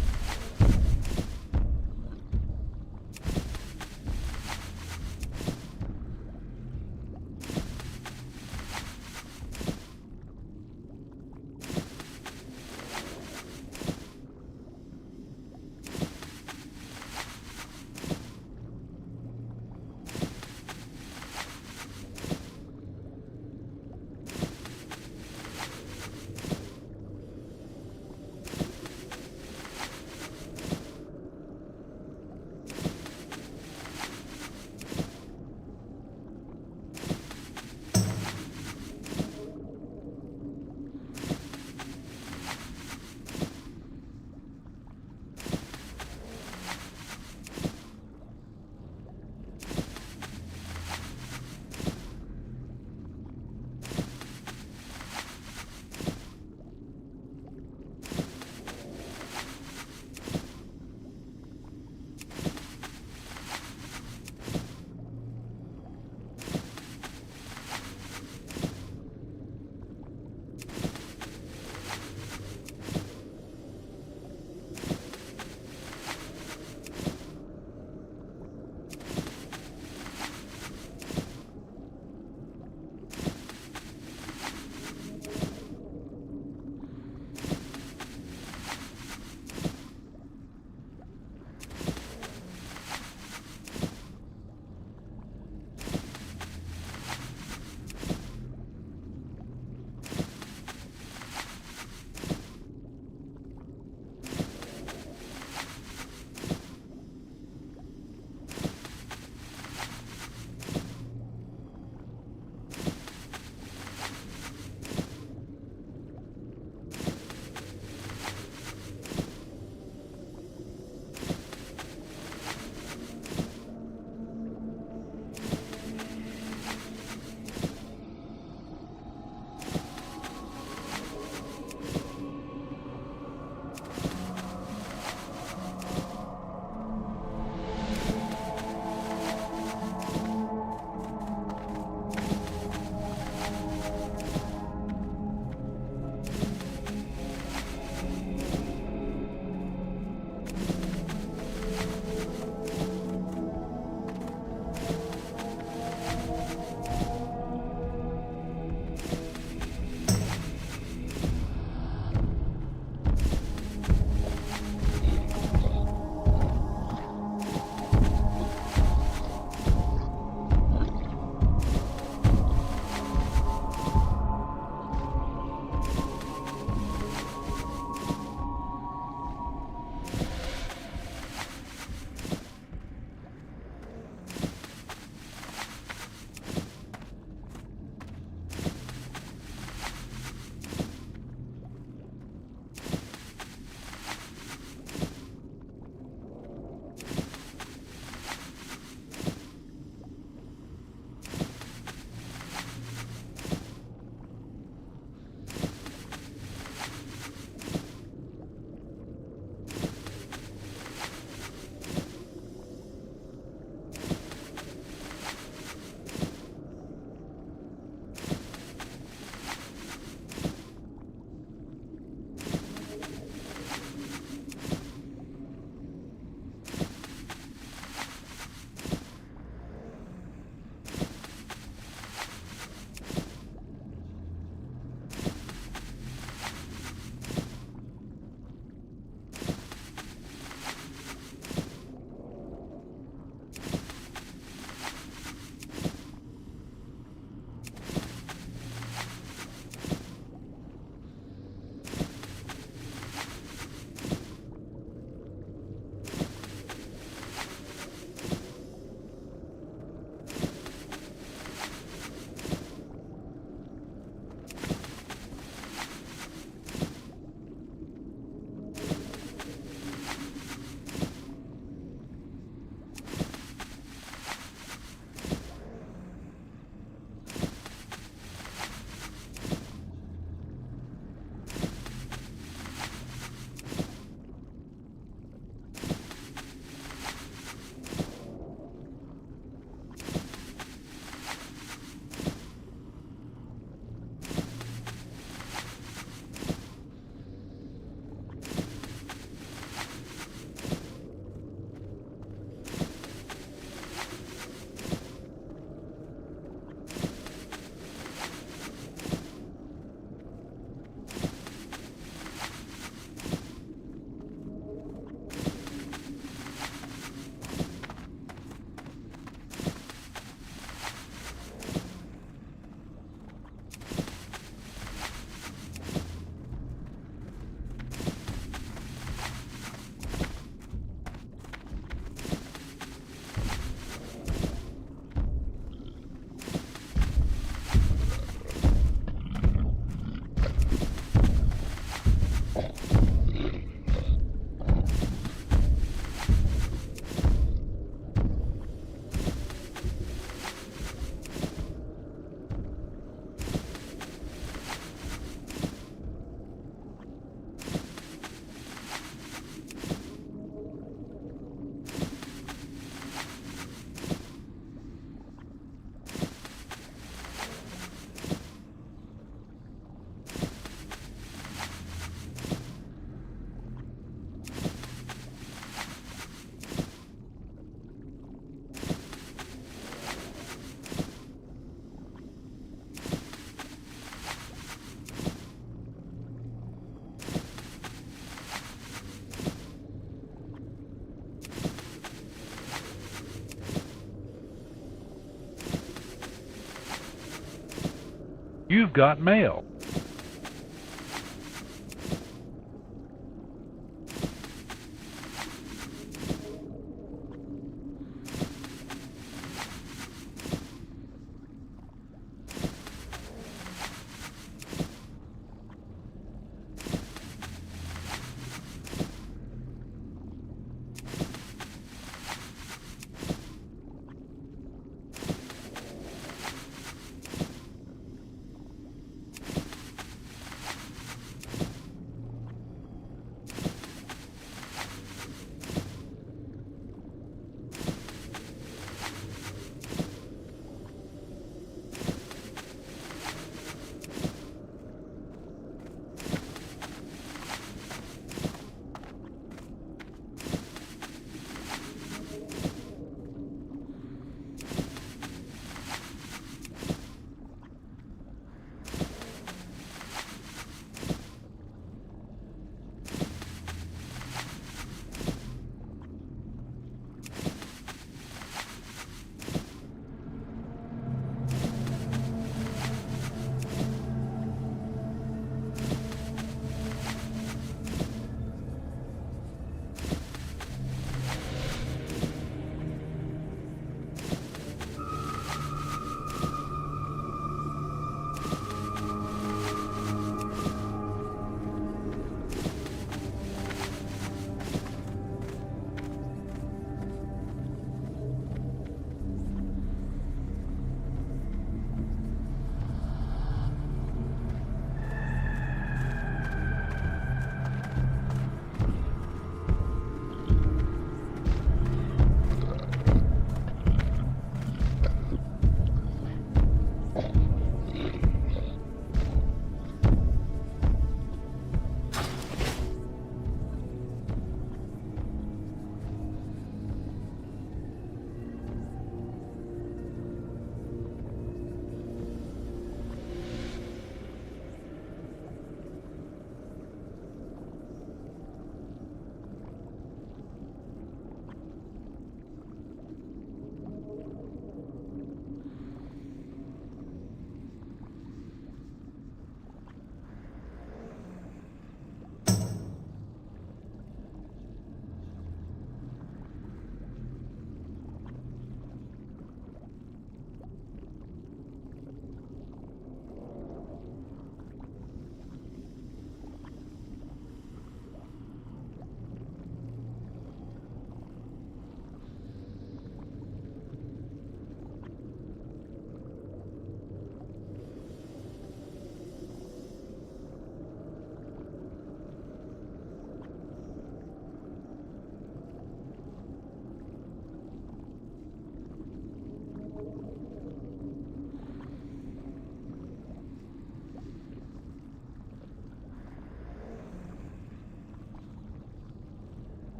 You've got mail.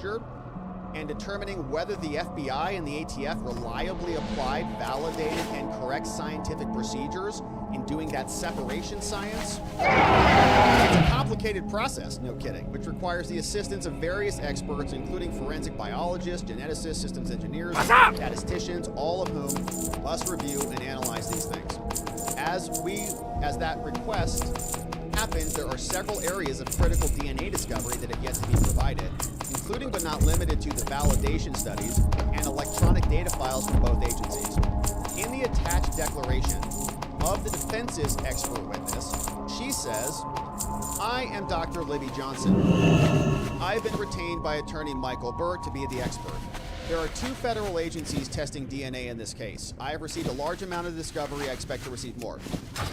procedure and determining whether the FBI and the ATF reliably applied, validated, and correct scientific procedures in doing that separation science. It's a complicated process, no kidding, which requires the assistance of various experts, including forensic biologists, geneticists, systems engineers, statisticians, all of whom must review and analyze these things. As that request happens, there are several areas of critical DNA discovery that have yet to be provided, including but not limited to the validation studies and electronic data files from both agencies. In the attached declaration of the defense's expert witness, she says, "I am Dr. Libby Johnson. I have been retained by attorney Michael Burt to be the expert. There are 2 federal agencies testing DNA in this case. I have received a large amount of discovery. I expect to receive more.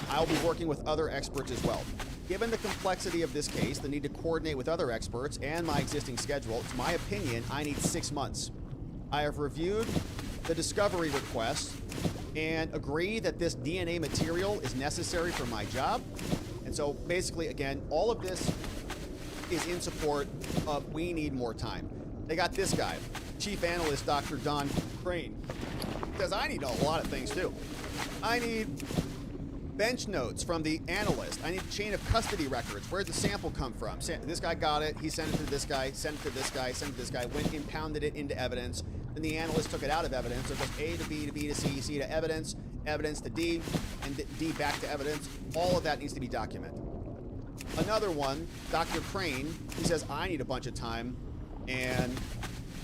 I will be working with other experts as well. Given the complexity of this case, the need to coordinate with other experts, and my existing schedule, it's my opinion I need 6 months. I have reviewed the discovery request and agree that this DNA material is necessary for my job." And so basically, again, all of this is in support of we need more time. They got this guy, Chief Analyst Dr. Don Crane. Says, I need a lot of things too. I need bench notes from the analyst. I need chain of custody records. Where'd the sample come from? This guy got it. He sent it to this guy, sent it to this guy, sent it to this guy, went and impounded it into evidence. Then the analyst took it out of evidence. So it goes A to B to B to C, C to evidence, evidence to D, and D back to evidence. All of that needs to be documented. Another one, Dr. Crane, he says, I need a bunch of time, and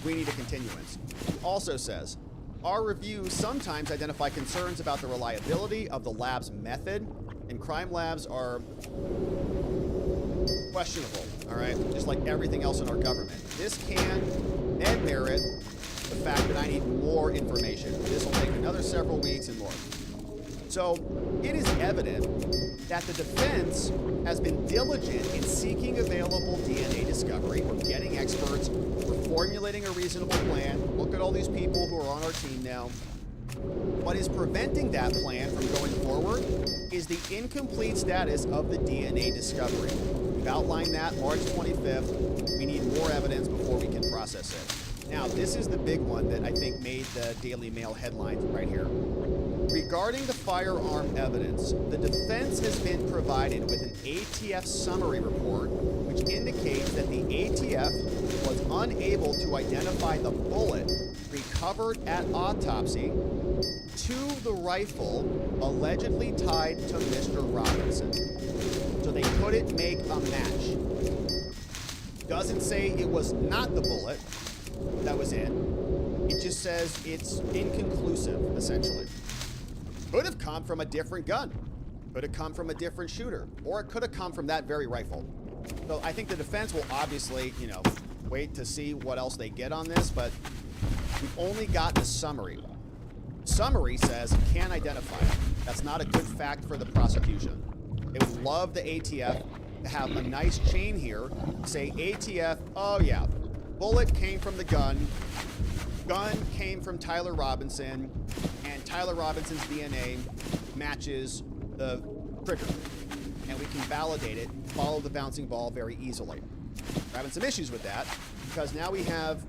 we need a continuance. He also says, our reviews sometimes identify concerns about the reliability of the lab's method, and crime labs are questionable, all right? Just like everything else in our government. This can merit the fact that I need more information. This will take another several weeks and more. So it is evident that the defense has been diligent in seeking available DNA discovery. We're getting experts. We're formulating a reasonable plan. Look at all these people who are on our team now. What is preventing that plan from going forward is the incomplete status of the DNA discovery. We've outlined that March 25th. We need more evidence before we can process it. Now, this is the big one that I think made the Daily Mail headlines right here. Regarding the firearm evidence, the defense has been provided with an ATF summary report which indicates that the ATF was unable to identify the bullet recovered at autopsy to the rifle allegedly tied to Mr. Robinson. So they couldn't make a match. Doesn't say it was not the bullet that was in. It just says it's inconclusive, essentially. Could have come from a different gun. Could have come from a different shooter. Or it could have come from that very rifle. So I think the defense will obviously, wait to see what else they get on this, but we've only gotten a summary. Summary says can't identify it. That's not a good fact for the prosecution. They would love the ATF to have a nice chain here, say ATF, oh yeah, bullet came from the gun came from Tyler Robinson, and Tyler Robinson's DNA matches the trigger. And we can validate it, follow the bouncing ball very easily. We're having some issues with that, because now we have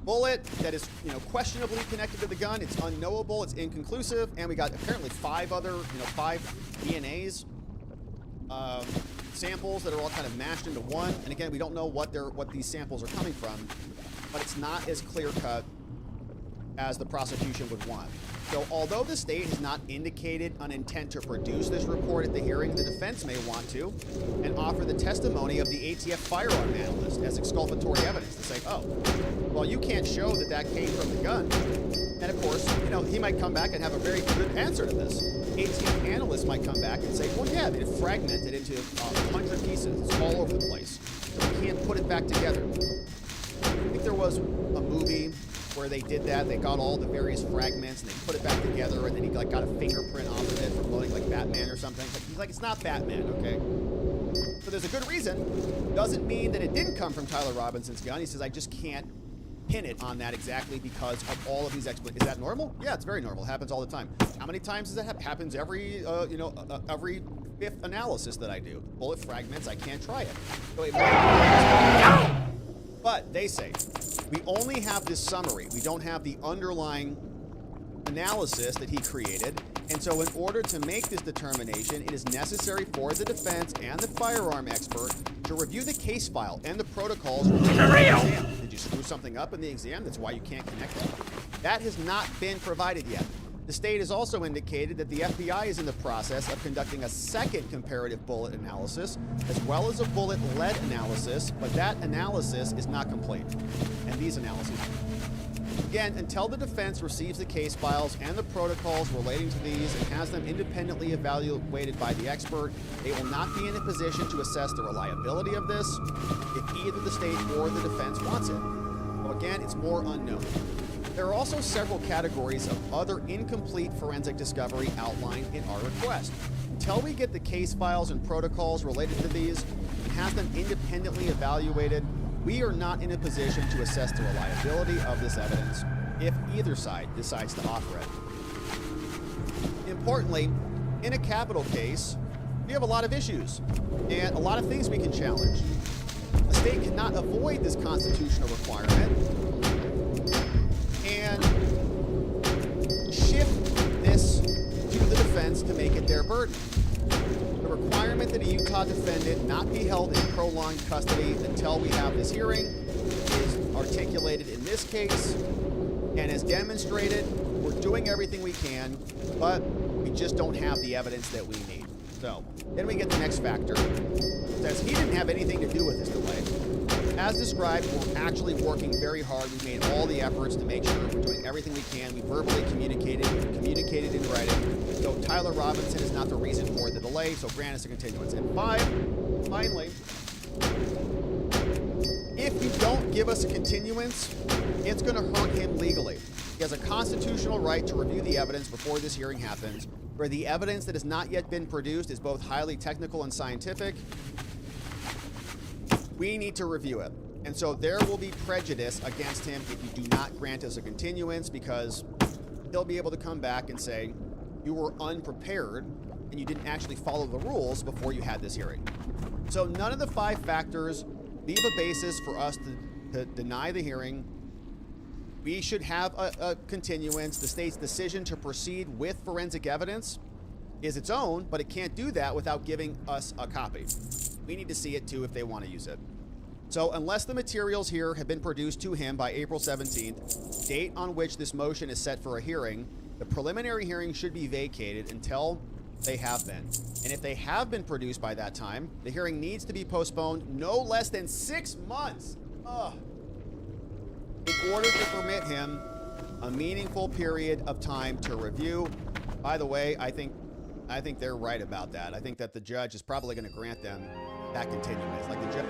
bullet that is, questionably connected to the gun. It's unknowable, it's inconclusive, and we got apparently 5 other, 5 DNAs, samples that are all kind of mashed into one. And again, we don't know what these samples are coming from, but it's not as clear-cut as the prosecution would want. So although the state has not indicated an intent to produce this report at the hearing, the defense may want to, and offer the testimony of the ATF firearm analyst as exculpatory evidence to say, oh, well, you can't show that that came from the gun. And of course, he might come back and have a very good answer to this. ATF analyst might come back and say, well, yeah, it's fragmented into 100 pieces. It's all over the place. So we can't put it back together. I think there was a movie where they did that. They got all the various fragments and they put it back together, and then he got a fingerprint off of it from loading like Batman or something. He's like, it's not Batman, okay? So there's a good reason. Doesn't mean that it didn't come from Tyler Robinson's gun. He says, I just can't pin it on that exactly because of all of these explanations. Is that normal? Yeah, it's very normal. It happens all the time. How many times does that happen? Happens every, every 5th analysis that I do. Bullet fragments, I can't try it. So it might But they say, we only have this summary. We don't have the underlying analysis that he created. And so in order to make this determination, it is necessary for the defense and the firearm expert to review the case file and the protocols. Did you screw something up in the exam? That's why you can't connect it. That has not been provided yet. The state has also indicated that the FBI is in the process of conducting a second comparative bullet analysis, as well as a bullet lead analysis, but that analysis is not complete. And these analyses. Again, until the defense receives the case files and the protocols relating to these and has them independently evaluated by the expert, they will not be in a position to assess the reliability of this if either the state or the defense wants it. So again, it's more unknown. There are also several categories of other incomplete forensic discovery outlined in our request. Until we get the case files and protocols related to these and has them independently evaluated, we are not in a position to assess the reliability of this evidence if either side decides to offer it. Importantly, in a capital case, we have a lot of issues and a lot of things we can challenge. A state cannot avoid this constitutional requirement and shift this to the defense to make it their burden. The requirement that a Utah defendant not be held in prolonged custody until we have this hearing is articulated in this case, and as demonstrated, we're doing everything we can, but we just don't have the evidence that we need. So, then we get the next factor. It says he didn't have anything to do with this delay. As described, we're actually working very hard. We've made all the efforts to make sure we're doing everything we can. We verbally communicated in writing. So Tyler Robinson is not the reason for the delay, so grant us a continuance. And finally, if you don't give us a continuance, it's going to hurt him legally. He has a constitutional right to review the evidence before this hearing happens, where the evidence that has not yet been produced is both highly technical and scientific. We need to review it. And so there will be prejudice against him if you do not grant us a continuance, because he'll be able to come back and say, you were unprepared and you didn't actually follow the rules before you had this hearing. So none of the 5 factors leave a basis for us to deny the hearing. We should have a continuance. The state's decision to proceed with forensic evidence is its own, but it can't do that without giving us a copy. We need to see it too if they want to use it. So unless the materials here have been produced to him by April 17th, date on which this motion is set for a hearing, the preliminary hearing should be vacated until they have been. And if they have been produced by that time, the hearing needs to be postponed no less than 6 months. In order to permit him a meaningful period of time to review. By the way, I think they're right about that. I think that the judge is probably going to grant them that continuance. Like the judge.